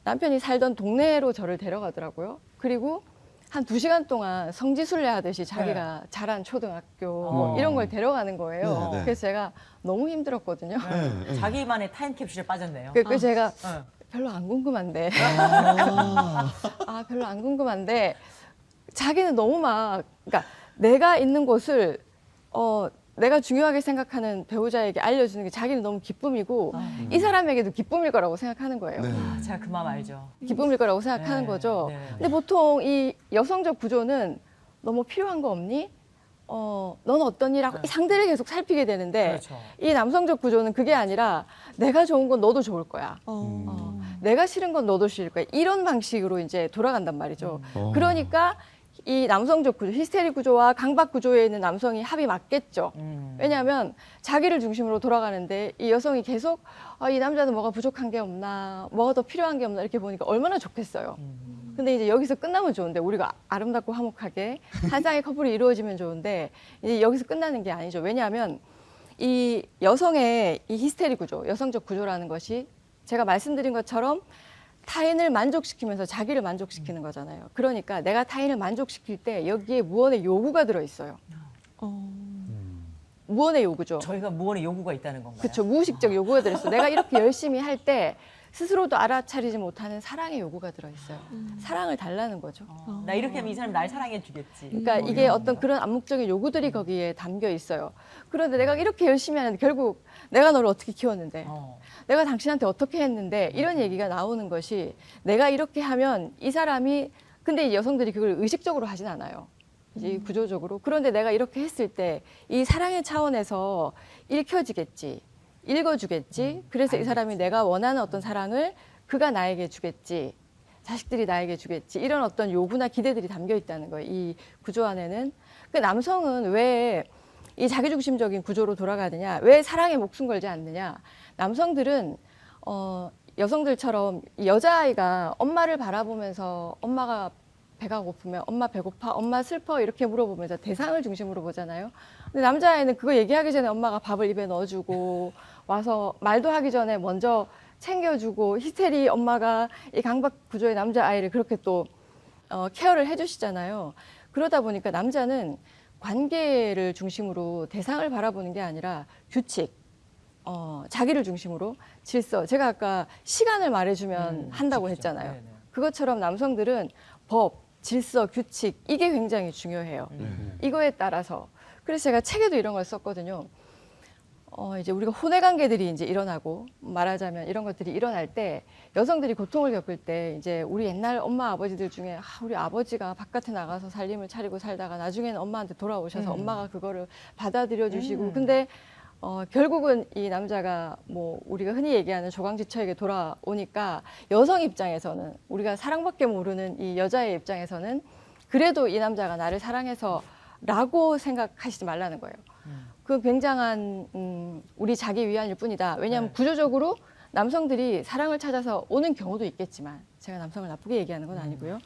남편이 살던 동네로 저를 데려가더라고요. 그리고 한 2시간 동안 성지순례 하듯이 자기가 자란 초등학교 뭐 이런 걸 데려가는 거예요. 네, 네. 그래서 제가 너무 힘들었거든요. 자기만의 타임캡슐에 빠졌네요. 그래서 제가 네. 별로 안 궁금한데. 별로 안 궁금한데 자기는 너무 그러니까 내가 있는 곳을 내가 중요하게 생각하는 배우자에게 알려주는 게 자기는 너무 기쁨이고 이 사람에게도 기쁨일 거라고 생각하는 거예요. 네. 제가 그 마음 알죠. 기쁨일 거라고 생각하는 네, 거죠. 네. 근데 보통 이 여성적 구조는 너 뭐 필요한 거 없니? 넌 어떤 일하고 이 상대를 계속 살피게 되는데 그렇죠. 이 남성적 구조는 그게 아니라 내가 좋은 건 너도 좋을 거야. 내가 싫은 건 너도 싫을 거야. 이런 방식으로 이제 돌아간단 말이죠. 그러니까 이 남성적 구조, 히스테리 구조와 강박 구조에 있는 남성이 합이 맞겠죠. 왜냐하면 자기를 중심으로 돌아가는데 이 여성이 계속 이 남자는 뭐가 부족한 게 없나, 뭐가 더 필요한 게 없나 이렇게 보니까 얼마나 좋겠어요. 근데 이제 여기서 끝나면 좋은데 우리가 아름답고 화목하게 한 쌍의 커플이 이루어지면 좋은데 이제 여기서 끝나는 게 아니죠. 왜냐하면 이 여성의 이 히스테리 구조, 여성적 구조라는 것이 제가 말씀드린 것처럼 타인을 만족시키면서 자기를 만족시키는 거잖아요. 그러니까 내가 타인을 만족시킬 때 여기에 무언의 요구가 들어있어요. 무언의 요구죠. 저희가 무언의 요구가 있다는 건가요? 그렇죠. 무의식적 요구가 들어있어요. 내가 이렇게 열심히 할 때 스스로도 알아차리지 못하는 사랑의 요구가 들어있어요. 사랑을 달라는 거죠. 나 이렇게 하면 이 사람이 날 사랑해 주겠지. 그러니까 이게 어떤 그런 암묵적인 요구들이 거기에 담겨 있어요. 그런데 내가 이렇게 열심히 하는데 결국 내가 너를 어떻게 키웠는데 내가 당신한테 어떻게 했는데 이런 얘기가 나오는 것이 내가 이렇게 하면 이 사람이 근데 이 여성들이 그걸 의식적으로 하진 않아요. 이제 구조적으로. 그런데 내가 이렇게 했을 때 이 사랑의 차원에서 읽혀지겠지. 읽어주겠지. 그래서 이 사람이 내가 원하는 어떤 사랑을 그가 나에게 주겠지. 자식들이 나에게 주겠지. 이런 어떤 요구나 기대들이 담겨 있다는 거예요. 이 구조 안에는. 그 남성은 왜 이 자기중심적인 구조로 돌아가느냐, 왜 사랑에 목숨 걸지 않느냐. 남성들은 여성들처럼 여자아이가 엄마를 바라보면서 엄마가 배가 고프면 엄마 배고파, 엄마 슬퍼 이렇게 물어보면서 대상을 중심으로 보잖아요. 근데 남자아이는 그거 얘기하기 전에 엄마가 밥을 입에 넣어주고 와서 말도 하기 전에 먼저 챙겨주고 히스테리 엄마가 이 강박 구조의 남자아이를 그렇게 또 케어를 해주시잖아요. 그러다 보니까 남자는 관계를 중심으로 대상을 바라보는 게 아니라 규칙, 자기를 중심으로 질서. 제가 아까 시간을 말해주면 한다고 했잖아요. 네네. 그것처럼 남성들은 법, 질서, 규칙 이게 굉장히 중요해요. 이거에 따라서 그래서 제가 책에도 이런 걸 썼거든요. 이제 우리가 혼외 관계들이 이제 일어나고 말하자면 이런 것들이 일어날 때 여성들이 고통을 겪을 때 이제 우리 옛날 엄마 아버지들 중에 우리 아버지가 바깥에 나가서 살림을 차리고 살다가 나중에는 엄마한테 돌아오셔서 엄마가 그거를 받아들여 주시고 근데 결국은 이 남자가 뭐 우리가 흔히 얘기하는 조강지처에게 돌아오니까 여성 입장에서는 우리가 사랑밖에 모르는 이 여자의 입장에서는 그래도 이 남자가 나를 사랑해서라고 생각하시지 말라는 거예요. 그 굉장한 우리 자기 위안일 뿐이다. 왜냐하면 네. 구조적으로 남성들이 사랑을 찾아서 오는 경우도 있겠지만 제가 남성을 나쁘게 얘기하는 건 아니고요.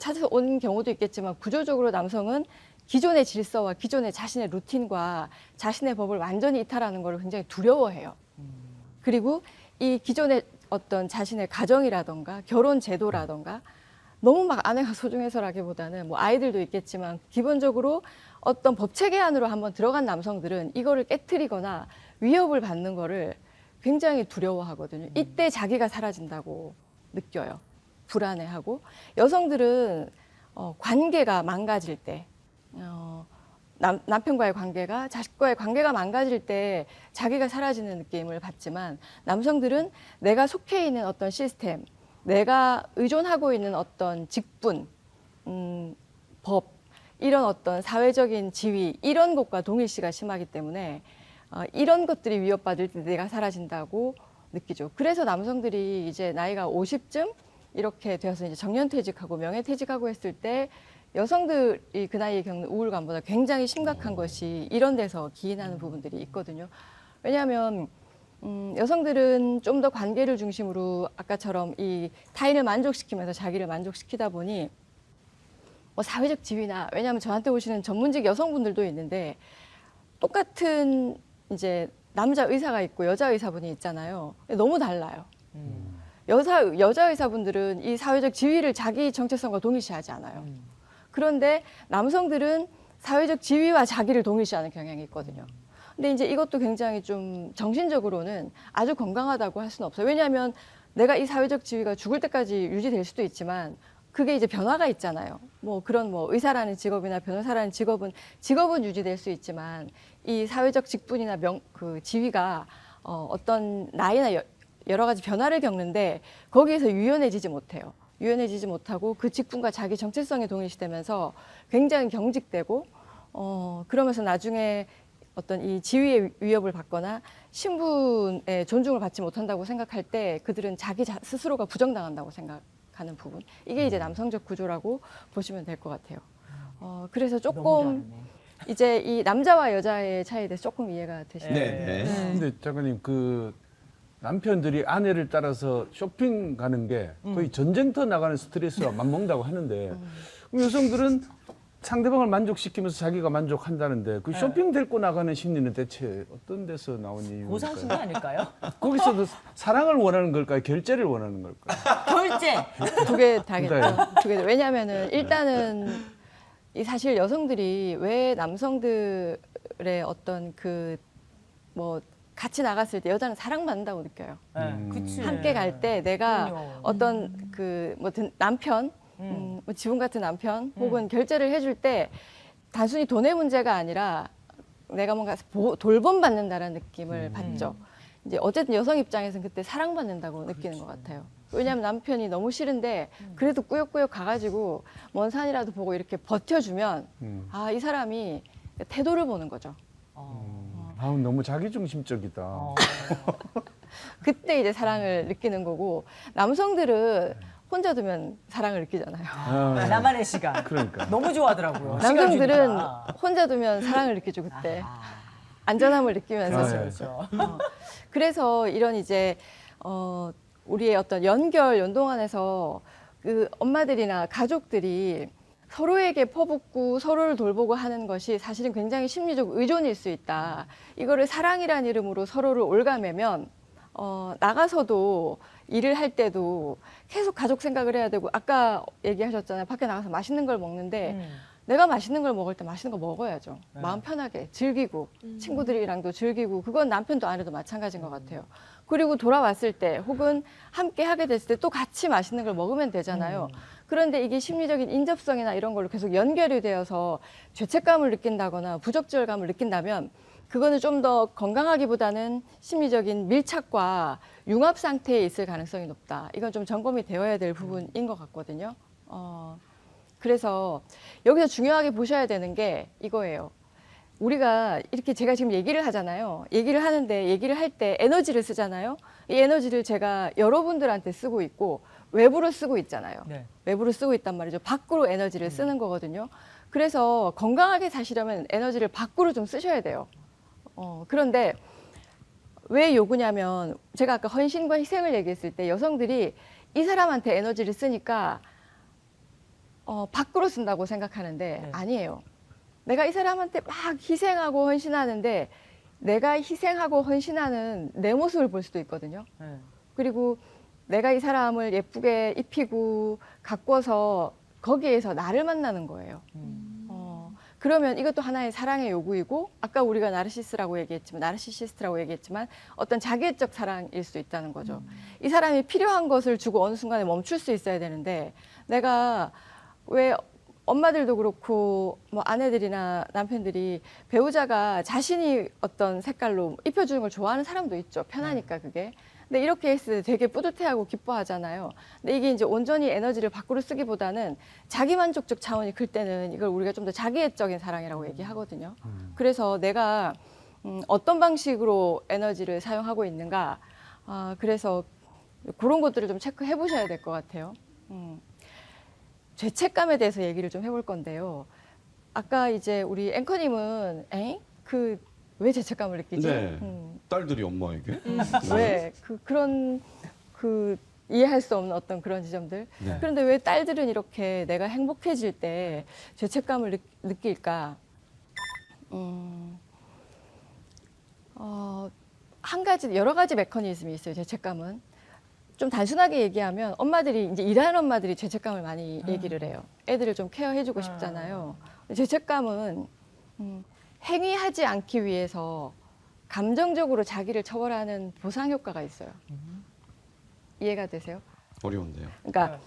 찾아서 오는 경우도 있겠지만 구조적으로 남성은 기존의 질서와 기존의 자신의 루틴과 자신의 법을 완전히 이탈하는 걸 굉장히 두려워해요. 그리고 이 기존의 어떤 자신의 가정이라던가 결혼 제도라던가 너무 막 아내가 소중해서라기보다는 뭐 아이들도 있겠지만 기본적으로 어떤 법 체계 안으로 한번 들어간 남성들은 이거를 깨트리거나 위협을 받는 거를 굉장히 두려워하거든요. 이때 자기가 사라진다고 느껴요. 불안해하고 여성들은 관계가 망가질 때 남편과의 관계가 자식과의 관계가 망가질 때 자기가 사라지는 느낌을 받지만 남성들은 내가 속해 있는 어떤 시스템 내가 의존하고 있는 어떤 직분, 법, 이런 어떤 사회적인 지위, 이런 것과 동일시가 심하기 때문에 이런 것들이 위협받을 때 내가 사라진다고 느끼죠. 그래서 남성들이 이제 나이가 50쯤 이렇게 되어서 이제 정년퇴직하고 명예퇴직하고 했을 때 여성들이 그 나이에 겪는 우울감보다 굉장히 심각한 것이 이런 데서 기인하는 부분들이 있거든요. 왜냐하면 여성들은 좀 더 관계를 중심으로 아까처럼 이 타인을 만족시키면서 자기를 만족시키다 보니 뭐 사회적 지위나 왜냐하면 저한테 오시는 전문직 여성분들도 있는데 똑같은 이제 남자 의사가 있고 여자 의사분이 있잖아요. 너무 달라요. 여자 의사분들은 이 사회적 지위를 자기 정체성과 동일시하지 않아요. 그런데 남성들은 사회적 지위와 자기를 동일시하는 경향이 있거든요. 근데 이제 이것도 굉장히 좀 정신적으로는 아주 건강하다고 할 수는 없어요. 왜냐하면 내가 이 사회적 지위가 죽을 때까지 유지될 수도 있지만 그게 이제 변화가 있잖아요. 뭐 그런 뭐 의사라는 직업이나 변호사라는 직업은 유지될 수 있지만 이 사회적 직분이나 그 지위가 어떤 나이나 여러 가지 변화를 겪는데 거기에서 유연해지지 못해요. 유연해지지 못하고 그 직분과 자기 정체성에 동일시되면서 굉장히 경직되고 그러면서 나중에 어떤 이 지위의 위협을 받거나 신분의 존중을 받지 못한다고 생각할 때 그들은 자기 스스로가 부정당한다고 생각하는 부분. 이게 이제 남성적 구조라고 보시면 될 것 같아요. 그래서 조금 이제 이 남자와 여자의 차이에 대해서 조금 이해가 되시나요? 네. 근데 작가님 그 남편들이 아내를 따라서 쇼핑 가는 게 거의 전쟁터 나가는 스트레스와 맞먹는다고 하는데 그럼 여성들은 상대방을 만족시키면서 자기가 만족한다는데 그 쇼핑 데리고 나가는 심리는 대체 어떤 데서 나온 이유일까요? 보상심리 아닐까요? 거기서도 사랑을 원하는 걸까요? 결제를 원하는 걸까요? 결제. 두 개 다겠죠. 네. 두 개. 왜냐하면은 일단은 이 사실 여성들이 왜 남성들의 어떤 그 뭐 같이 나갔을 때 여자는 사랑받는다고 느껴요. 그치. 함께 갈 때 내가 그럼요. 어떤 그 뭐 남편, 뭐 지분 같은 남편 혹은 결제를 해줄 때 단순히 돈의 문제가 아니라 내가 뭔가 돌봄받는다는 느낌을 받죠. 이제 어쨌든 여성 입장에서는 그때 사랑받는다고 느끼는 것 같아요. 왜냐하면 남편이 너무 싫은데 그래도 꾸역꾸역 가가지고 먼 산이라도 보고 이렇게 버텨주면 아, 이 사람이 태도를 보는 거죠. 아우 너무 자기중심적이다. 그때 이제 사랑을 느끼는 거고 남성들은 혼자 두면 사랑을 느끼잖아요. 나만의 시간. 그러니까. 너무 좋아하더라고요. 시간 남성들은 주니까. 혼자 두면 사랑을 느끼죠 그때. 안전함을 느끼면서. 그렇죠. 그래서 이런 이제 우리의 어떤 연동 안에서 그 엄마들이나 가족들이 서로에게 퍼붓고 서로를 돌보고 하는 것이 사실은 굉장히 심리적 의존일 수 있다. 이거를 사랑이라는 이름으로 서로를 올가매면 나가서도 일을 할 때도 계속 가족 생각을 해야 되고 아까 얘기하셨잖아요. 밖에 나가서 맛있는 걸 먹는데 내가 맛있는 걸 먹을 때 맛있는 거 먹어야죠. 마음 편하게 즐기고 친구들이랑도 즐기고 그건 남편도 아내도 마찬가지인 것 같아요. 그리고 돌아왔을 때 혹은 함께 하게 됐을 때 또 같이 맛있는 걸 먹으면 되잖아요. 그런데 이게 심리적인 인접성이나 이런 걸로 계속 연결이 되어서 죄책감을 느낀다거나 부적절감을 느낀다면 그거는 좀 더 건강하기보다는 심리적인 밀착과 융합 상태에 있을 가능성이 높다. 이건 좀 점검이 되어야 될 부분인 것 같거든요. 그래서 여기서 중요하게 보셔야 되는 게 이거예요. 우리가 이렇게 제가 지금 얘기를 하잖아요. 얘기를 하는데 얘기를 할 때 에너지를 쓰잖아요. 이 에너지를 제가 여러분들한테 쓰고 있고 외부로 쓰고 있잖아요. 네. 외부로 쓰고 있단 말이죠. 밖으로 에너지를 쓰는 거거든요. 그래서 건강하게 사시려면 에너지를 밖으로 좀 쓰셔야 돼요. 그런데 왜 요구냐면 제가 아까 헌신과 희생을 얘기했을 때 여성들이 이 사람한테 에너지를 쓰니까 밖으로 쓴다고 생각하는데 네. 아니에요. 내가 이 사람한테 막 희생하고 헌신하는데 내가 희생하고 헌신하는 내 모습을 볼 수도 있거든요. 네. 그리고 내가 이 사람을 예쁘게 입히고 가꿔서 거기에서 나를 만나는 거예요. 그러면 이것도 하나의 사랑의 요구이고 아까 우리가 나르시시스트라고 얘기했지만 어떤 자기애적 사랑일 수 있다는 거죠. 이 사람이 필요한 것을 주고 어느 순간에 멈출 수 있어야 되는데 내가 왜 엄마들도 그렇고 뭐 아내들이나 남편들이 배우자가 자신이 어떤 색깔로 입혀주는 걸 좋아하는 사람도 있죠. 편하니까 그게. 근데 이렇게 했을 때 되게 뿌듯해하고 기뻐하잖아요. 근데 이게 이제 온전히 에너지를 밖으로 쓰기보다는 자기만족적 차원이 클 때는 이걸 우리가 좀 더 자기애적인 사랑이라고 얘기하거든요. 그래서 내가 어떤 방식으로 에너지를 사용하고 있는가. 그래서 그런 것들을 좀 체크해 보셔야 될 것 같아요. 죄책감에 대해서 얘기를 좀 해볼 건데요. 아까 이제 우리 앵커님은 왜 죄책감을 느끼지? 네. 딸들이 엄마에게. 왜 그런 이해할 수 없는 어떤 그런 지점들. 네. 그런데 왜 딸들은 이렇게 내가 행복해질 때 죄책감을 느낄까? 여러 가지 메커니즘이 있어요. 죄책감은. 좀 단순하게 얘기하면 엄마들이 이제 일하는 엄마들이 죄책감을 많이 얘기를 해요. 애들을 좀 케어해주고 싶잖아요. 죄책감은 행위하지 않기 위해서 감정적으로 자기를 처벌하는 보상 효과가 있어요. 이해가 되세요? 어려운데요. 그러니까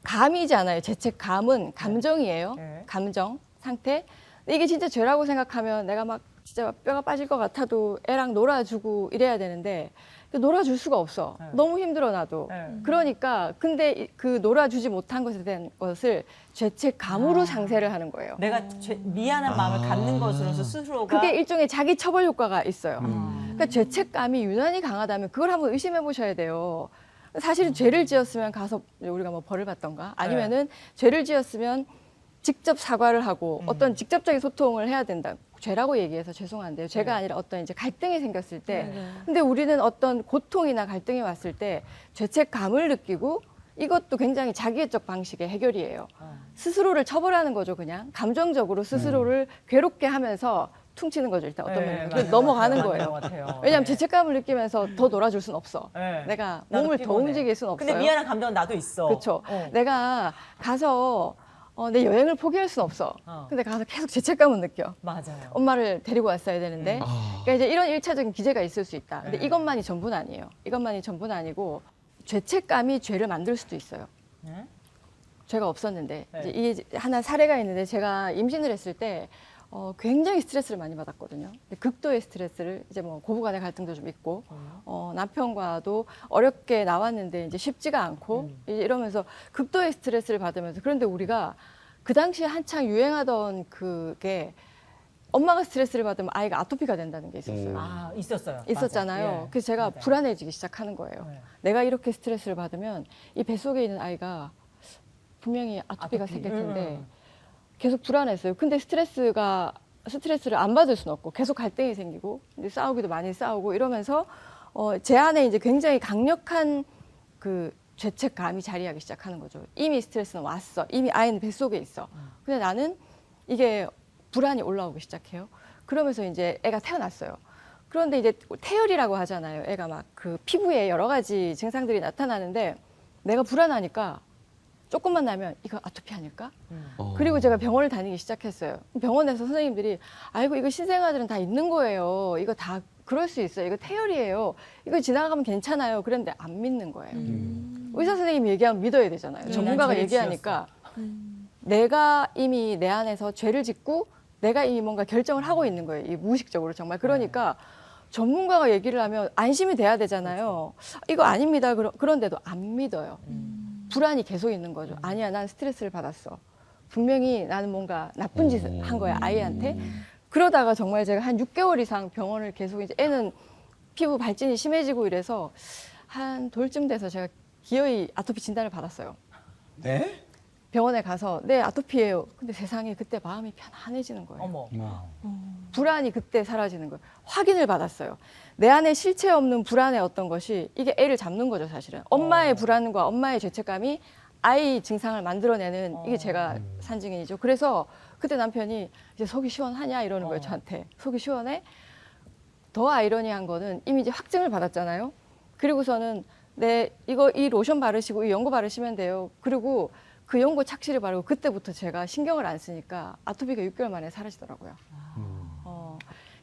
감이지 않아요. 죄책감은 감정이에요. 네. 감정 상태. 근데 이게 진짜 죄라고 생각하면 내가 막 진짜 뼈가 빠질 것 같아도 애랑 놀아주고 이래야 되는데 놀아줄 수가 없어. 네. 너무 힘들어 나도. 네. 그러니까 근데 그 놀아주지 못한 것에 대한 것을 죄책감으로 상쇄를 하는 거예요. 내가 미안한 마음을 갖는 것으로서 스스로가 그게 일종의 자기 처벌 효과가 있어요. 그러니까 죄책감이 유난히 강하다면 그걸 한번 의심해 보셔야 돼요. 사실은 죄를 지었으면 가서 우리가 뭐 벌을 받던가 아니면은 죄를 지었으면 직접 사과를 하고 어떤 직접적인 소통을 해야 된다. 죄라고 얘기해서 죄송한데요. 죄가 아니라 어떤 이제 갈등이 생겼을 때. 근데 우리는 어떤 고통이나 갈등이 왔을 때 죄책감을 느끼고 이것도 굉장히 자기애적 방식의 해결이에요. 스스로를 처벌하는 거죠, 그냥. 감정적으로 스스로를 괴롭게 하면서 퉁치는 거죠, 일단 어떤 면에서. 그래서 넘어가는 거예요. 왜냐하면 죄책감을 느끼면서 더 놀아줄 순 없어. 네. 내가 나도 몸을 더 피곤해. 움직일 순 없어요. 근데 미안한 감정은 나도 있어. 그렇죠. 내가 가서 내 여행을 포기할 순 없어. 근데 가서 계속 죄책감은 느껴. 맞아요. 엄마를 데리고 왔어야 되는데. 그러니까 이제 이런 일차적인 기제가 있을 수 있다. 근데 이것만이 전부는 아니에요. 이것만이 전부는 아니고 죄책감이 죄를 만들 수도 있어요. 네? 죄가 없었는데 네. 이제 이게 하나 사례가 있는데 제가 임신을 했을 때 굉장히 스트레스를 많이 받았거든요. 근데 극도의 스트레스를 이제 뭐 고부간의 갈등도 좀 있고 남편과도 어렵게 나왔는데 이제 쉽지가 않고 이제 이러면서 극도의 스트레스를 받으면서 그런데 우리가 그 당시에 한창 유행하던 그게 엄마가 스트레스를 받으면 아이가 아토피가 된다는 게 있었어요. 아, 있었어요. 있었잖아요. 맞아요. 예. 그래서 제가 맞아요. 불안해지기 시작하는 거예요. 네. 내가 이렇게 스트레스를 받으면 이 뱃속에 있는 아이가 분명히 아토피가 아토피. 생길 텐데 계속 불안했어요. 근데 스트레스를 안 받을 수는 없고 계속 갈등이 생기고 이제 싸우기도 많이 싸우고 이러면서 제 안에 이제 굉장히 강력한 그 죄책감이 자리하기 시작하는 거죠. 이미 스트레스는 왔어. 이미 아이는 뱃속에 있어. 근데 나는 이게 불안이 올라오기 시작해요. 그러면서 이제 애가 태어났어요. 그런데 이제 태열이라고 하잖아요. 애가 막 그 피부에 여러 가지 증상들이 나타나는데 내가 불안하니까 조금만 나면 이거 아토피 아닐까? 어. 그리고 제가 병원을 다니기 시작했어요. 병원에서 선생님들이 아이고 이거 신생아들은 다 있는 거예요. 이거 다 그럴 수 있어요. 이거 태열이에요. 이거 지나가면 괜찮아요. 그런데 안 믿는 거예요. 의사 선생님이 얘기하면 믿어야 되잖아요. 전문가가 난 죄를 얘기하니까 내가 이미 내 안에서 죄를 짓고 내가 이미 뭔가 결정을 하고 있는 거예요. 이 무의식적으로 정말. 그러니까 전문가가 얘기를 하면 안심이 돼야 되잖아요. 이거 아닙니다. 그런데도 안 믿어요. 불안이 계속 있는 거죠. 아니야, 난 스트레스를 받았어. 분명히 나는 뭔가 나쁜 짓을 한 거야, 아이한테. 그러다가 정말 제가 한 6개월 이상 병원을 계속 이제 애는 피부 발진이 심해지고 이래서 한 돌쯤 돼서 제가 기어이 아토피 진단을 받았어요. 네? 병원에 가서 네, 아토피예요. 근데 세상에 그때 마음이 편안해지는 거예요. 어머. 불안이 그때 사라지는 거예요. 확인을 받았어요. 내 안에 실체 없는 불안의 어떤 것이 이게 애를 잡는 거죠, 사실은. 엄마의 불안과 엄마의 죄책감이 아이 증상을 만들어내는 이게 제가 산 증인이죠. 그래서 그때 남편이 이제 속이 시원하냐 이러는 거예요, 저한테. 속이 시원해? 더 아이러니한 거는 이미 이제 확증을 받았잖아요. 그리고서는 이 로션 바르시고 이 연고 바르시면 돼요. 그리고 그 연고 착실히 바르고 그때부터 제가 신경을 안 쓰니까 아토피가 6개월 만에 사라지더라고요.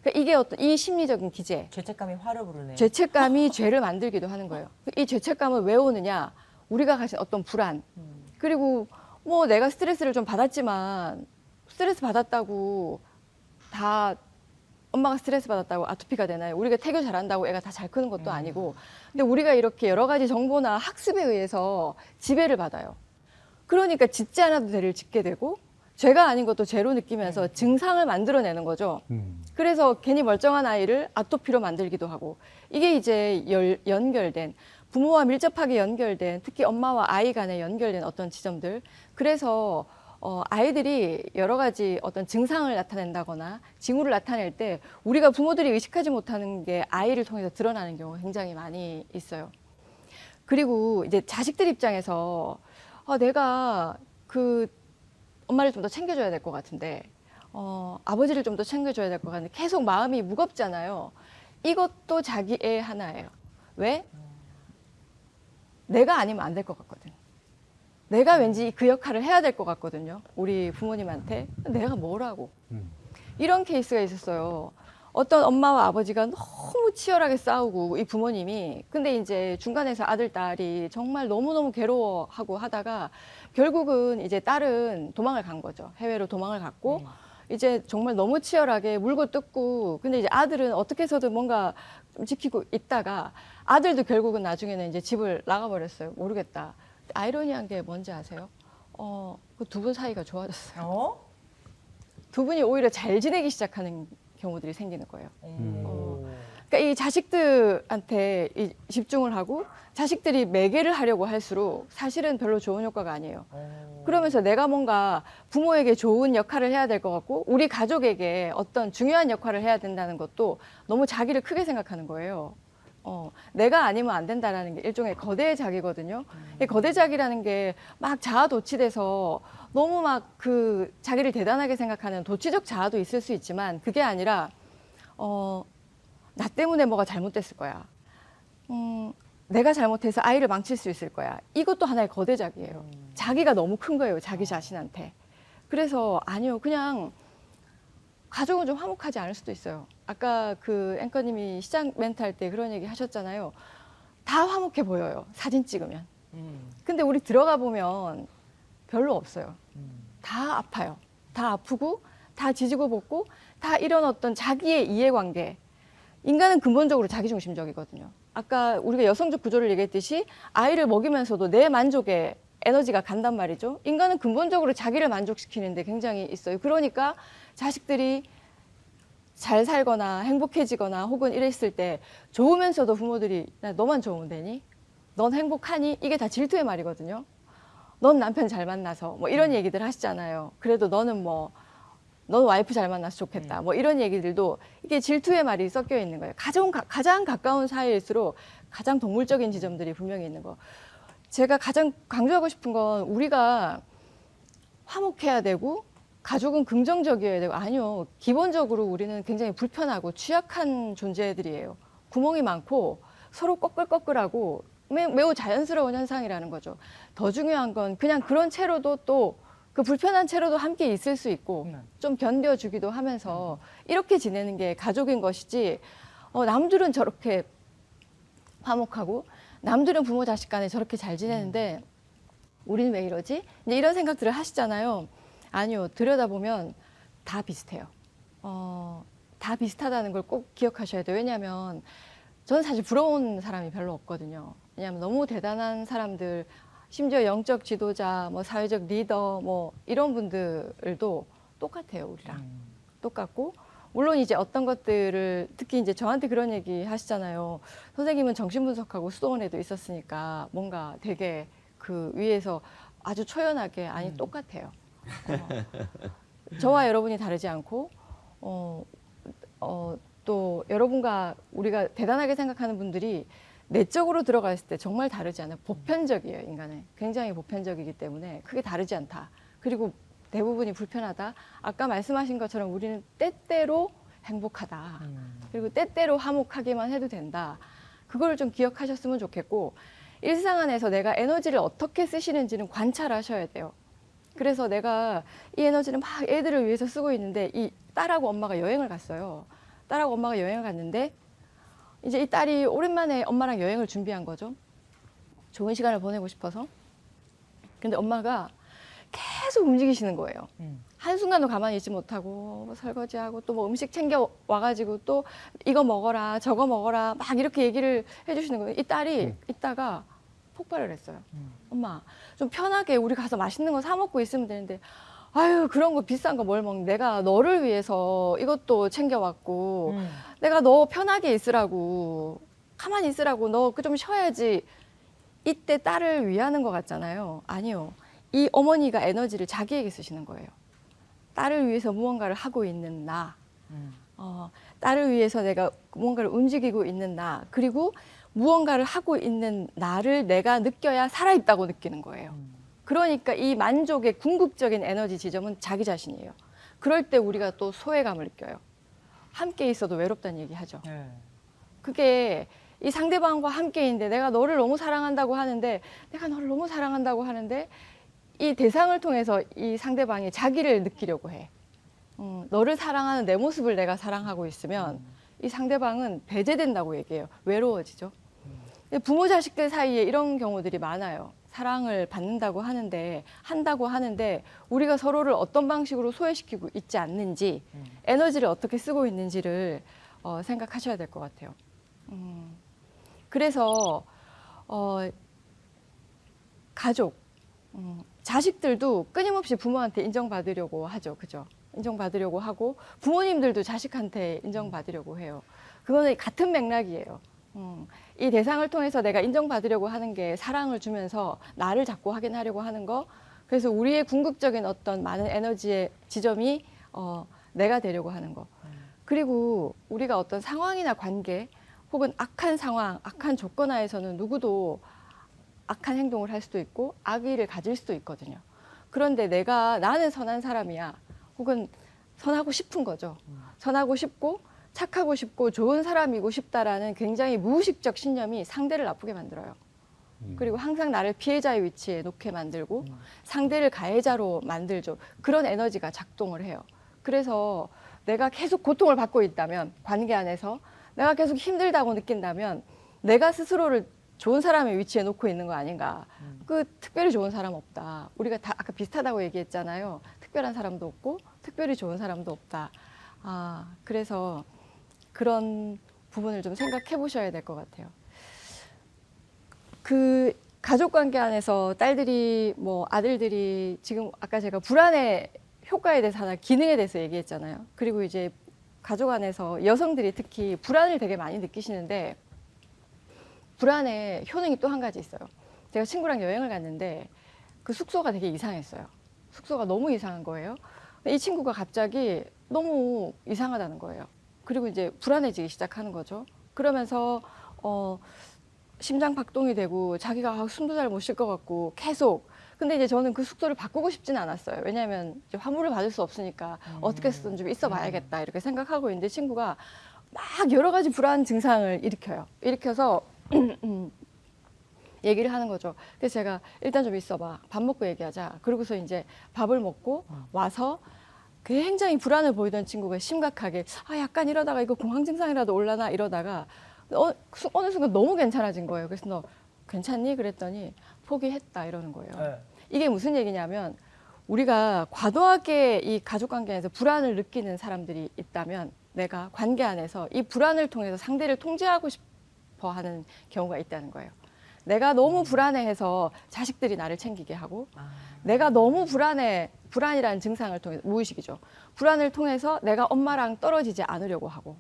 그러니까 이게 어떤 이 심리적인 기제, 죄책감이 화를 부르네. 죄책감이 죄를 만들기도 하는 거예요. 이 죄책감은 왜 오느냐? 우리가 가진 어떤 불안. 그리고 뭐 내가 스트레스를 좀 받았지만 스트레스 받았다고 다 엄마가 스트레스 받았다고 아토피가 되나요? 우리가 태교 잘한다고 애가 다 잘 크는 것도 아니고. 근데 우리가 이렇게 여러 가지 정보나 학습에 의해서 지배를 받아요. 그러니까 짓지 않아도 죄를 짓게 되고 죄가 아닌 것도 죄로 느끼면서 증상을 만들어내는 거죠. 그래서 괜히 멀쩡한 아이를 아토피로 만들기도 하고 이게 이제 연결된 부모와 밀접하게 연결된 특히 엄마와 아이 간에 연결된 어떤 지점들. 그래서 아이들이 여러 가지 어떤 증상을 나타낸다거나 징후를 나타낼 때 우리가 부모들이 의식하지 못하는 게 아이를 통해서 드러나는 경우가 굉장히 많이 있어요. 그리고 이제 자식들 입장에서 내가 그 엄마를 좀 더 챙겨줘야 될 것 같은데 아버지를 좀 더 챙겨줘야 될 것 같은데 계속 마음이 무겁잖아요. 이것도 자기 애 하나예요. 왜? 내가 아니면 안 될 것 같거든. 내가 왠지 그 역할을 해야 될 것 같거든요. 우리 부모님한테. 내가 뭐라고. 이런 케이스가 있었어요. 어떤 엄마와 아버지가 너무 치열하게 싸우고 이 부모님이 근데 이제 중간에서 아들, 딸이 정말 너무너무 괴로워하고 하다가 결국은 이제 딸은 도망을 간 거죠. 해외로 도망을 갔고 이제 정말 너무 치열하게 물고 뜯고 근데 이제 아들은 어떻게 해서든 뭔가 좀 지키고 있다가 아들도 결국은 나중에는 이제 집을 나가버렸어요. 모르겠다. 아이러니한 게 뭔지 아세요? 그 두 분 사이가 좋아졌어요. 두 분이 오히려 잘 지내기 시작하는 경우들이 생기는 거예요. 그러니까 이 자식들한테 집중을 하고 자식들이 매개를 하려고 할수록 사실은 별로 좋은 효과가 아니에요. 그러면서 내가 뭔가 부모에게 좋은 역할을 해야 될 것 같고 우리 가족에게 어떤 중요한 역할을 해야 된다는 것도 너무 자기를 크게 생각하는 거예요. 내가 아니면 안 된다라는 게 일종의 거대 자기거든요. 이 거대 자기라는 게 막 자아 도취돼서 너무 막 그 자기를 대단하게 생각하는 도취적 자아도 있을 수 있지만 그게 아니라 나 때문에 뭐가 잘못됐을 거야. 내가 잘못해서 아이를 망칠 수 있을 거야. 이것도 하나의 거대 자기예요. 자기가 너무 큰 거예요. 자기 자신한테. 그래서 아니요. 그냥 가족은 좀 화목하지 않을 수도 있어요. 아까 그 앵커님이 시작 멘트 할 때 그런 얘기 하셨잖아요. 다 화목해 보여요. 사진 찍으면. 근데 우리 들어가 보면 별로 없어요. 다 아파요. 다 아프고 다 지지고 볶고 다 이런 어떤 자기의 이해관계. 인간은 근본적으로 자기중심적이거든요. 아까 우리가 여성적 구조를 얘기했듯이 아이를 먹이면서도 내 만족에 에너지가 간단 말이죠. 인간은 근본적으로 자기를 만족시키는데 굉장히 있어요. 그러니까 자식들이 잘 살거나 행복해지거나 혹은 이랬을 때 좋으면서도 부모들이 나 너만 좋으면 되니? 넌 행복하니? 이게 다 질투의 말이거든요. 넌 남편 잘 만나서 뭐 이런 얘기들 하시잖아요. 그래도 너는 뭐 넌 와이프 잘 만나서 좋겠다. 뭐 이런 얘기들도 이게 질투의 말이 섞여 있는 거예요. 가장 가까운 사이일수록 가장 동물적인 지점들이 분명히 있는 거. 제가 가장 강조하고 싶은 건 우리가 화목해야 되고 가족은 긍정적이어야 되고 아니요. 기본적으로 우리는 굉장히 불편하고 취약한 존재들이에요. 구멍이 많고 서로 꺼끌꺼끌하고 매우 자연스러운 현상이라는 거죠. 더 중요한 건 그냥 그런 채로도 또 그 불편한 채로도 함께 있을 수 있고 좀 견뎌주기도 하면서 이렇게 지내는 게 가족인 것이지 남들은 저렇게 화목하고 남들은 부모 자식 간에 저렇게 잘 지내는데 우리는 왜 이러지? 이제 이런 생각들을 하시잖아요. 아니요. 들여다보면 다 비슷해요. 다 비슷하다는 걸 꼭 기억하셔야 돼요. 왜냐하면 저는 사실 부러운 사람이 별로 없거든요. 왜냐하면 너무 대단한 사람들, 심지어 영적 지도자, 뭐 사회적 리더, 뭐 이런 분들도 똑같아요, 우리랑. 똑같고, 물론 이제 어떤 것들을 특히 이제 저한테 그런 얘기 하시잖아요. 선생님은 정신분석하고 수도원에도 있었으니까 뭔가 되게 그 위에서 아주 초연하게 아니 똑같아요. 저와 여러분이 다르지 않고 또 여러분과 우리가 대단하게 생각하는 분들이 내적으로 들어갔을 때 정말 다르지 않아요. 보편적이에요, 인간은. 굉장히 보편적이기 때문에 크게 다르지 않다. 그리고 대부분이 불편하다. 아까 말씀하신 것처럼 우리는 때때로 행복하다. 그리고 때때로 화목하게만 해도 된다. 그걸 좀 기억하셨으면 좋겠고 일상 안에서 내가 에너지를 어떻게 쓰시는지는 관찰하셔야 돼요. 그래서 내가 이 에너지를 막 애들을 위해서 쓰고 있는데 이 딸하고 엄마가 여행을 갔어요. 딸하고 엄마가 여행을 갔는데 이제 이 딸이 오랜만에 엄마랑 여행을 준비한 거죠. 좋은 시간을 보내고 싶어서. 근데 엄마가 계속 움직이시는 거예요. 한순간도 가만히 있지 못하고 뭐 설거지하고 또 뭐 음식 챙겨 와가지고 또 이거 먹어라 저거 먹어라 막 이렇게 얘기를 해주시는 거예요. 이 딸이 이따가 폭발을 했어요. 엄마 좀 편하게 우리 가서 맛있는 거 사 먹고 있으면 되는데 아유 그런 거 비싼 거 뭘 먹니? 내가 너를 위해서 이것도 챙겨왔고 내가 너 편하게 있으라고 가만히 있으라고 너 그 좀 쉬어야지. 이때 딸을 위하는 것 같잖아요. 아니요. 이 어머니가 에너지를 자기에게 쓰시는 거예요. 딸을 위해서 무언가를 하고 있는 나, 딸을 위해서 내가 무언가를 움직이고 있는 나, 그리고 무언가를 하고 있는 나를 내가 느껴야 살아있다고 느끼는 거예요. 그러니까 이 만족의 궁극적인 에너지 지점은 자기 자신이에요. 그럴 때 우리가 또 소외감을 느껴요. 함께 있어도 외롭다는 얘기 하죠. 그게 이 상대방과 함께 있는데 내가 너를 너무 사랑한다고 하는데 내가 너를 너무 사랑한다고 하는데 이 대상을 통해서 이 상대방이 자기를 느끼려고 해. 너를 사랑하는 내 모습을 내가 사랑하고 있으면 이 상대방은 배제된다고 얘기해요. 외로워지죠. 부모 자식들 사이에 이런 경우들이 많아요. 사랑을 받는다고 하는데 한다고 하는데 우리가 서로를 어떤 방식으로 소외시키고 있지 않는지 에너지를 어떻게 쓰고 있는지를 생각하셔야 될 것 같아요. 그래서 가족, 자식들도 끊임없이 부모한테 인정받으려고 하죠. 그죠? 인정받으려고 하고 부모님들도 자식한테 인정받으려고 해요. 그거는 같은 맥락이에요. 이 대상을 통해서 내가 인정받으려고 하는 게 사랑을 주면서 나를 자꾸 확인하려고 하는 거. 그래서 우리의 궁극적인 어떤 많은 에너지의 지점이 내가 되려고 하는 거. 그리고 우리가 어떤 상황이나 관계 혹은 악한 상황, 악한 조건 하에서는 누구도 악한 행동을 할 수도 있고 악의를 가질 수도 있거든요. 그런데 나는 선한 사람이야. 혹은 선하고 싶은 거죠. 선하고 싶고 착하고 싶고 좋은 사람이고 싶다라는 굉장히 무의식적 신념이 상대를 나쁘게 만들어요. 그리고 항상 나를 피해자의 위치에 놓게 만들고 상대를 가해자로 만들죠. 그런 에너지가 작동을 해요. 그래서 내가 계속 고통을 받고 있다면 관계 안에서 내가 계속 힘들다고 느낀다면 내가 스스로를 좋은 사람의 위치에 놓고 있는 거 아닌가. 그 특별히 좋은 사람 없다. 우리가 다 아까 비슷하다고 얘기했잖아요. 특별한 사람도 없고 특별히 좋은 사람도 없다. 그래서 그런 부분을 좀 생각해 보셔야 될 것 같아요. 그 가족 관계 안에서 딸들이 뭐 아들들이 지금 아까 제가 불안의 효과에 대해서 하나 기능에 대해서 얘기했잖아요. 그리고 이제 가족 안에서 여성들이 특히 불안을 되게 많이 느끼시는데 불안의 효능이 또 한 가지 있어요. 제가 친구랑 여행을 갔는데 그 숙소가 되게 이상했어요. 숙소가 너무 이상한 거예요. 이 친구가 갑자기 너무 이상하다는 거예요. 그리고 이제 불안해지기 시작하는 거죠. 그러면서 심장 박동이 되고 자기가 숨도 잘 못 쉴 것 같고 계속. 근데 이제 저는 그 숙소를 바꾸고 싶지는 않았어요. 왜냐하면 이제 화물을 받을 수 없으니까 어떻게 해서든 좀 있어 봐야겠다 이렇게 생각하고 있는데 친구가 막 여러 가지 불안 증상을 일으켜요. 일으켜서 얘기를 하는 거죠. 그래서 제가 일단 좀 있어봐. 밥 먹고 얘기하자. 그러고서 이제 밥을 먹고 와서 굉장히 불안을 보이던 친구가 심각하게 약간 이러다가 이거 공황 증상이라도 올라나 이러다가 어느 순간 너무 괜찮아진 거예요. 그래서 너 괜찮니? 그랬더니 포기했다 이러는 거예요. 네. 이게 무슨 얘기냐면 우리가 과도하게 이 가족 관계 안에서 불안을 느끼는 사람들이 있다면 내가 관계 안에서 이 불안을 통해서 상대를 통제하고 싶어 하는 경우가 있다는 거예요. 내가 너무 불안해해서 자식들이 나를 챙기게 하고 내가 너무 불안이라는 증상을 통해서 무의식이죠. 불안을 통해서 내가 엄마랑 떨어지지 않으려고 하고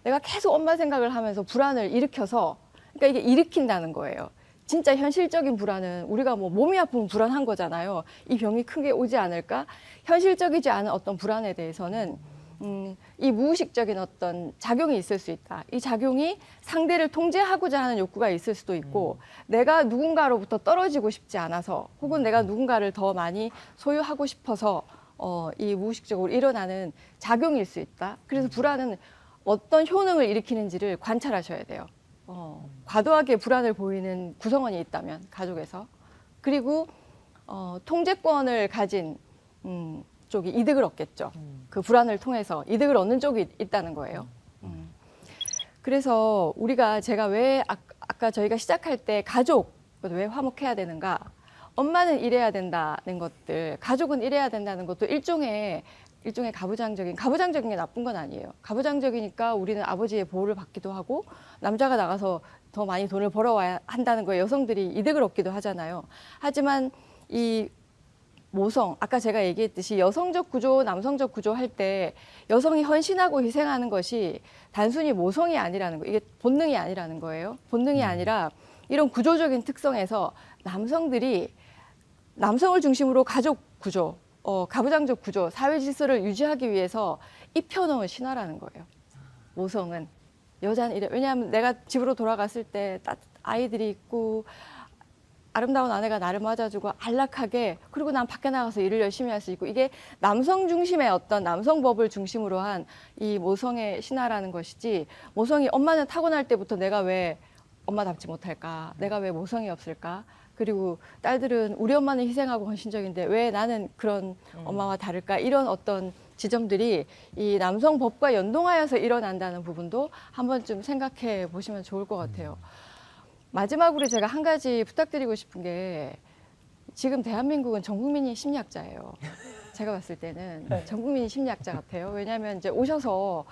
내가 계속 엄마 생각을 하면서 불안을 일으켜서 그러니까 이게 일으킨다는 거예요. 진짜 현실적인 불안은 우리가 뭐 몸이 아프면 불안한 거잖아요. 이 병이 크게 오지 않을까? 현실적이지 않은 어떤 불안에 대해서는 이 무의식적인 어떤 작용이 있을 수 있다. 이 작용이 상대를 통제하고자 하는 욕구가 있을 수도 있고 내가 누군가로부터 떨어지고 싶지 않아서 혹은 내가 누군가를 더 많이 소유하고 싶어서 이 무의식적으로 일어나는 작용일 수 있다. 그래서 불안은 어떤 효능을 일으키는지를 관찰하셔야 돼요. 과도하게 불안을 보이는 구성원이 있다면 가족에서 그리고 통제권을 가진 쪽이 이득을 얻겠죠. 그 불안을 통해서 이득을 얻는 쪽이 있다는 거예요. 그래서 제가 왜 아까 저희가 시작할 때 가족 왜 화목해야 되는가? 엄마는 이래야 된다는 것들, 가족은 이래야 된다는 것도 일종의 가부장적인 게 나쁜 건 아니에요. 가부장적이니까 우리는 아버지의 보호를 받기도 하고 남자가 나가서 더 많이 돈을 벌어와야 한다는 거에 여성들이 이득을 얻기도 하잖아요. 하지만 이 모성, 아까 제가 얘기했듯이 여성적 구조, 남성적 구조 할 때 여성이 헌신하고 희생하는 것이 단순히 모성이 아니라는 거, 이게 본능이 아니라는 거예요. 본능이 아니라 이런 구조적인 특성에서 남성을 중심으로 가족 구조, 가부장적 구조, 사회 질서를 유지하기 위해서 입혀놓은 신화라는 거예요. 모성은. 여자는 이래. 왜냐하면 내가 집으로 돌아갔을 때 아이들이 있고 아름다운 아내가 나를 맞아주고 안락하게 그리고 난 밖에 나가서 일을 열심히 할 수 있고 이게 남성 중심의 어떤 남성법을 중심으로 한 이 모성의 신화라는 것이지 모성이 엄마는 타고날 때부터 내가 왜 엄마답지 못할까? 내가 왜 모성이 없을까? 그리고 딸들은 우리 엄마는 희생하고 헌신적인데 왜 나는 그런 엄마와 다를까? 이런 어떤 지점들이 이 남성 법과 연동하여서 일어난다는 부분도 한 번쯤 생각해 보시면 좋을 것 같아요. 마지막으로 제가 한 가지 부탁드리고 싶은 게 지금 대한민국은 전 국민이 심리학자예요. 제가 봤을 때는 전 국민이 심리학자 같아요. 왜냐하면 이제 오셔서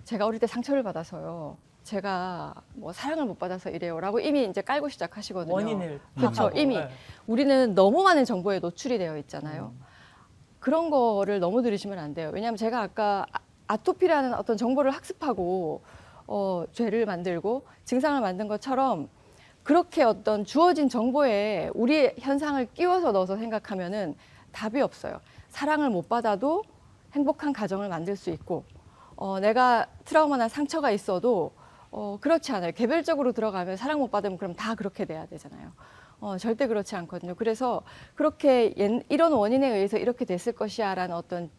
제가 어릴 때 상처를 받아서요. 제가 뭐 사랑을 못 받아서 이래요라고 이미 이제 깔고 시작하시거든요. 원인을 그렇죠. 파악하고. 이미 네. 우리는 너무 많은 정보에 노출이 되어 있잖아요. 그런 거를 너무 들으시면 안 돼요. 왜냐하면 제가 아까 아토피라는 어떤 정보를 학습하고 죄를 만들고 증상을 만든 것처럼 그렇게 어떤 주어진 정보에 우리의 현상을 끼워서 넣어서 생각하면은 답이 없어요. 사랑을 못 받아도 행복한 가정을 만들 수 있고 내가 트라우마나 상처가 있어도 그렇지 않아요. 개별적으로 들어가면 사랑 못 받으면 그럼 다 그렇게 돼야 되잖아요. 절대 그렇지 않거든요. 그래서 그렇게 이런 원인에 의해서 이렇게 됐을 것이야라는 어떤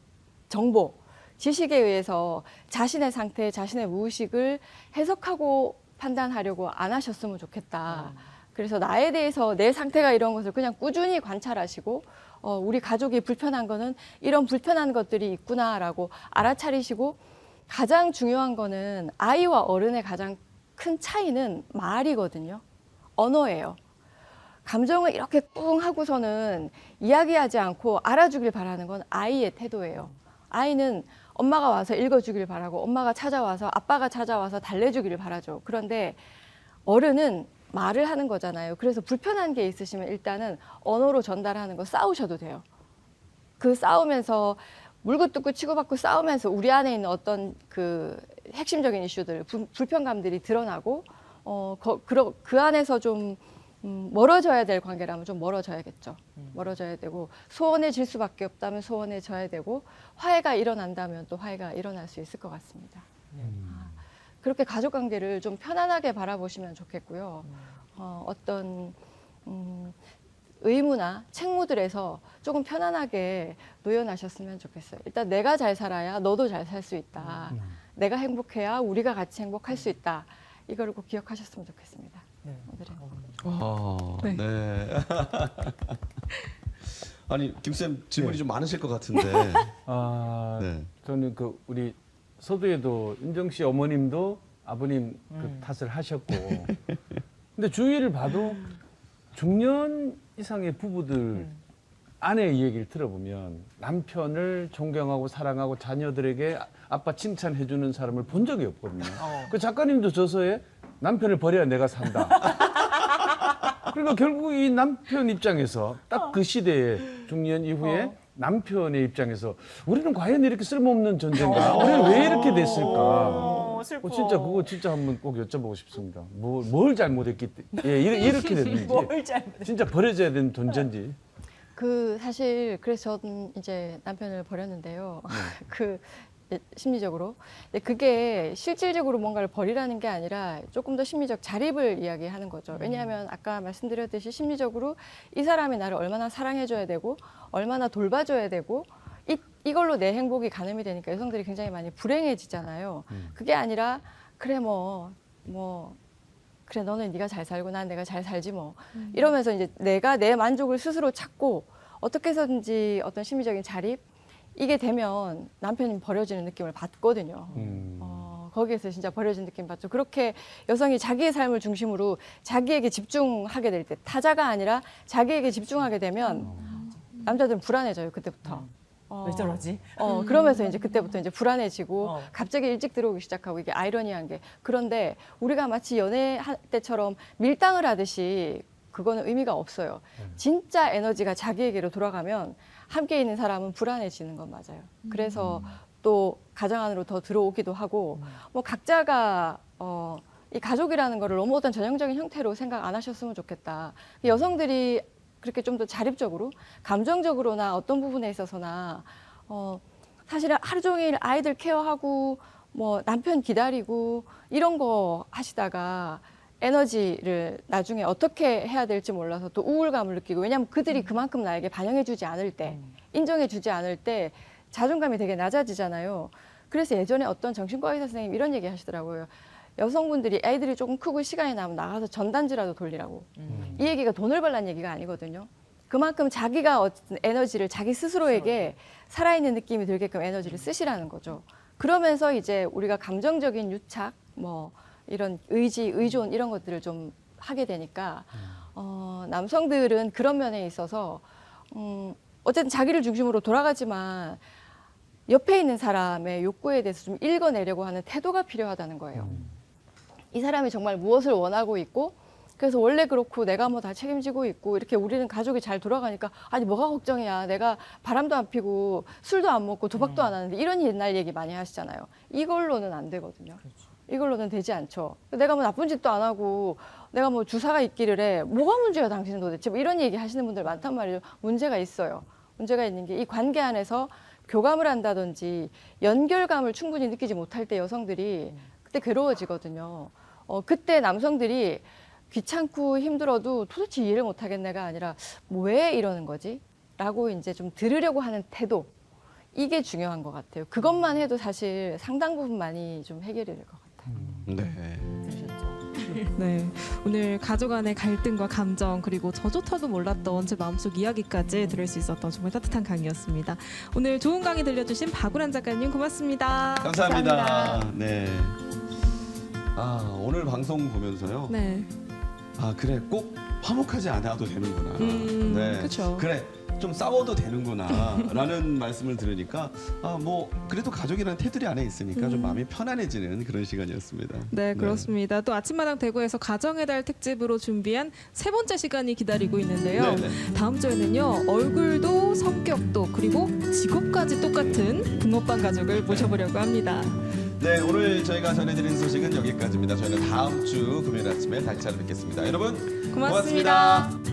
정보, 지식에 의해서 자신의 상태, 자신의 무의식을 해석하고 판단하려고 안 하셨으면 좋겠다. 그래서 나에 대해서 내 상태가 이런 것을 그냥 꾸준히 관찰하시고 우리 가족이 불편한 거는 이런 불편한 것들이 있구나라고 알아차리시고 가장 중요한 거는 아이와 어른의 가장 큰 차이는 말이거든요. 언어예요. 감정을 이렇게 꿍 하고서는 이야기하지 않고 알아주길 바라는 건 아이의 태도예요. 아이는 엄마가 와서 읽어주길 바라고 엄마가 찾아와서 아빠가 찾아와서 달래주기를 바라죠. 그런데 어른은 말을 하는 거잖아요. 그래서 불편한 게 있으시면 일단은 언어로 전달하는 거 싸우셔도 돼요. 그 싸우면서 물고 뜯고 치고받고 싸우면서 우리 안에 있는 어떤 그 핵심적인 이슈들, 불편감들이 드러나고 그 안에서 좀 멀어져야 될 관계라면 좀 멀어져야겠죠. 멀어져야 되고 소원해질 수밖에 없다면 소원해져야 되고 화해가 일어난다면 또 화해가 일어날 수 있을 것 같습니다. 그렇게 가족 관계를 좀 편안하게 바라보시면 좋겠고요. 어떤 의무나 책무들에서 조금 편안하게 노연하셨으면 좋겠어요. 일단 내가 잘 살아야 너도 잘 살 수 있다. 내가 행복해야 우리가 같이 행복할 수 있다. 이걸 꼭 기억하셨으면 좋겠습니다. 네. 네. 아니 김쌤 질문이 좀 많으실 것 같은데. 아, 네. 저는 그 우리 서두에도 은정 씨 어머님도 아버님 그 탓을 하셨고, 근데 주위를 봐도 중년 이상의 부부들 아내의 얘기를 들어보면 남편을 존경하고 사랑하고 자녀들에게 아빠 칭찬해주는 사람을 본 적이 없거든요. 그 작가님도 저서에 남편을 버려야 내가 산다. 그러니까 결국 이 남편 입장에서 딱 그 시대에 중년 이후에 남편의 입장에서 우리는 과연 이렇게 쓸모없는 존재인가? 우리는 왜 이렇게 됐을까? 슬퍼. 진짜 그거 진짜 한번 꼭 여쭤보고 싶습니다. 뭘 잘못했기 때문에 이렇게 됐는지. 뭘 잘못? 진짜 버려져야 되는 존재인지. 그 사실 그래서 저는 이제 남편을 버렸는데요. 그 심리적으로. 근데 그게 실질적으로 뭔가를 버리라는 게 아니라 조금 더 심리적 자립을 이야기하는 거죠. 왜냐하면 아까 말씀드렸듯이 심리적으로 이 사람이 나를 얼마나 사랑해줘야 되고 얼마나 돌봐줘야 되고 이걸로 내 행복이 가늠이 되니까 여성들이 굉장히 많이 불행해지잖아요. 그게 아니라 그래 그래 너는 네가 잘 살고 난 내가 잘 살지 뭐 이러면서 이제 내가 내 만족을 스스로 찾고 어떻게 해서든지 어떤 심리적인 자립 이게 되면 남편이 버려지는 느낌을 받거든요. 거기에서 진짜 버려진 느낌 받죠. 그렇게 여성이 자기의 삶을 중심으로 자기에게 집중하게 될 때 타자가 아니라 자기에게 집중하게 되면 남자들은 불안해져요. 그때부터. 왜 저러지? 그러면서 이제 그때부터 이제 불안해지고 갑자기 일찍 들어오기 시작하고 이게 아이러니한 게 그런데 우리가 마치 연애할 때처럼 밀당을 하듯이 그거는 의미가 없어요. 진짜 에너지가 자기에게로 돌아가면 함께 있는 사람은 불안해지는 건 맞아요. 그래서 또 가정 안으로 더 들어오기도 하고 뭐 각자가 이 가족이라는 거를 너무 어떤 전형적인 형태로 생각 안 하셨으면 좋겠다. 여성들이 그렇게 좀 더 자립적으로 감정적으로나 어떤 부분에 있어서나 사실은 하루 종일 아이들 케어하고 뭐 남편 기다리고 이런 거 하시다가 에너지를 나중에 어떻게 해야 될지 몰라서 또 우울감을 느끼고 왜냐하면 그들이 그만큼 나에게 반영해주지 않을 때 인정해주지 않을 때 자존감이 되게 낮아지잖아요. 그래서 예전에 어떤 정신과 의사 선생님이 이런 얘기 하시더라고요. 여성분들이 애들이 조금 크고 시간이 나면 나가서 전단지라도 돌리라고. 이 얘기가 돈을 벌라는 얘기가 아니거든요. 그만큼 자기가 어떤 에너지를 자기 스스로에게 살아있는 느낌이 들게끔 에너지를 쓰시라는 거죠. 그러면서 이제 우리가 감정적인 유착, 뭐 이런 의지, 의존 이런 것들을 좀 하게 되니까 남성들은 그런 면에 있어서 어쨌든 자기를 중심으로 돌아가지만 옆에 있는 사람의 욕구에 대해서 좀 읽어내려고 하는 태도가 필요하다는 거예요. 이 사람이 정말 무엇을 원하고 있고 그래서 원래 그렇고 내가 뭐 다 책임지고 있고 이렇게 우리는 가족이 잘 돌아가니까 아니 뭐가 걱정이야. 내가 바람도 안 피고 술도 안 먹고 도박도 안 하는데 이런 옛날 얘기 많이 하시잖아요. 이걸로는 안 되거든요. 이걸로는 되지 않죠. 내가 뭐 나쁜 짓도 안 하고 내가 뭐 주사가 있기를 해. 뭐가 문제야 당신은 도대체. 뭐 이런 얘기 하시는 분들 많단 말이에요. 문제가 있어요. 문제가 있는 게 이 관계 안에서 교감을 한다든지 연결감을 충분히 느끼지 못할 때 여성들이 그때 괴로워지거든요. 그때 남성들이 귀찮고 힘들어도 도대체 이해를 못하겠네가 아니라 왜 이러는 거지? 라고 이제 좀 들으려고 하는 태도. 이게 중요한 것 같아요. 그것만 해도 사실 상당 부분 많이 좀 해결이 될 것 같아요. 네. 네, 오늘 가족 간의 갈등과 감정 그리고 저조차도 몰랐던 제 마음속 이야기까지 들을 수 있었던 정말 따뜻한 강의였습니다. 오늘 좋은 강의 들려주신 박우란 작가님 고맙습니다. 감사합니다. 네. 아 오늘 방송 보면서요. 네, 아 그래 꼭 화목하지 않아도 되는구나. 네. 그쵸. 그래 좀 싸워도 되는구나라는 말씀을 들으니까 아 뭐 그래도 가족이라는 테두리 안에 있으니까 좀 마음이 편안해지는 그런 시간이었습니다. 네, 그렇습니다. 또 아침마당 대구에서 가정의 달 특집으로 준비한 세 번째 시간이 기다리고 있는데요. 네네. 다음 주에는요 얼굴도 성격도 그리고 직업까지 똑같은 붕어빵 가족을 모셔보려고 합니다. 네 오늘 저희가 전해드린 소식은 여기까지입니다. 저희는 다음 주 금요일 아침에 다시 찾아뵙겠습니다. 여러분 고맙습니다.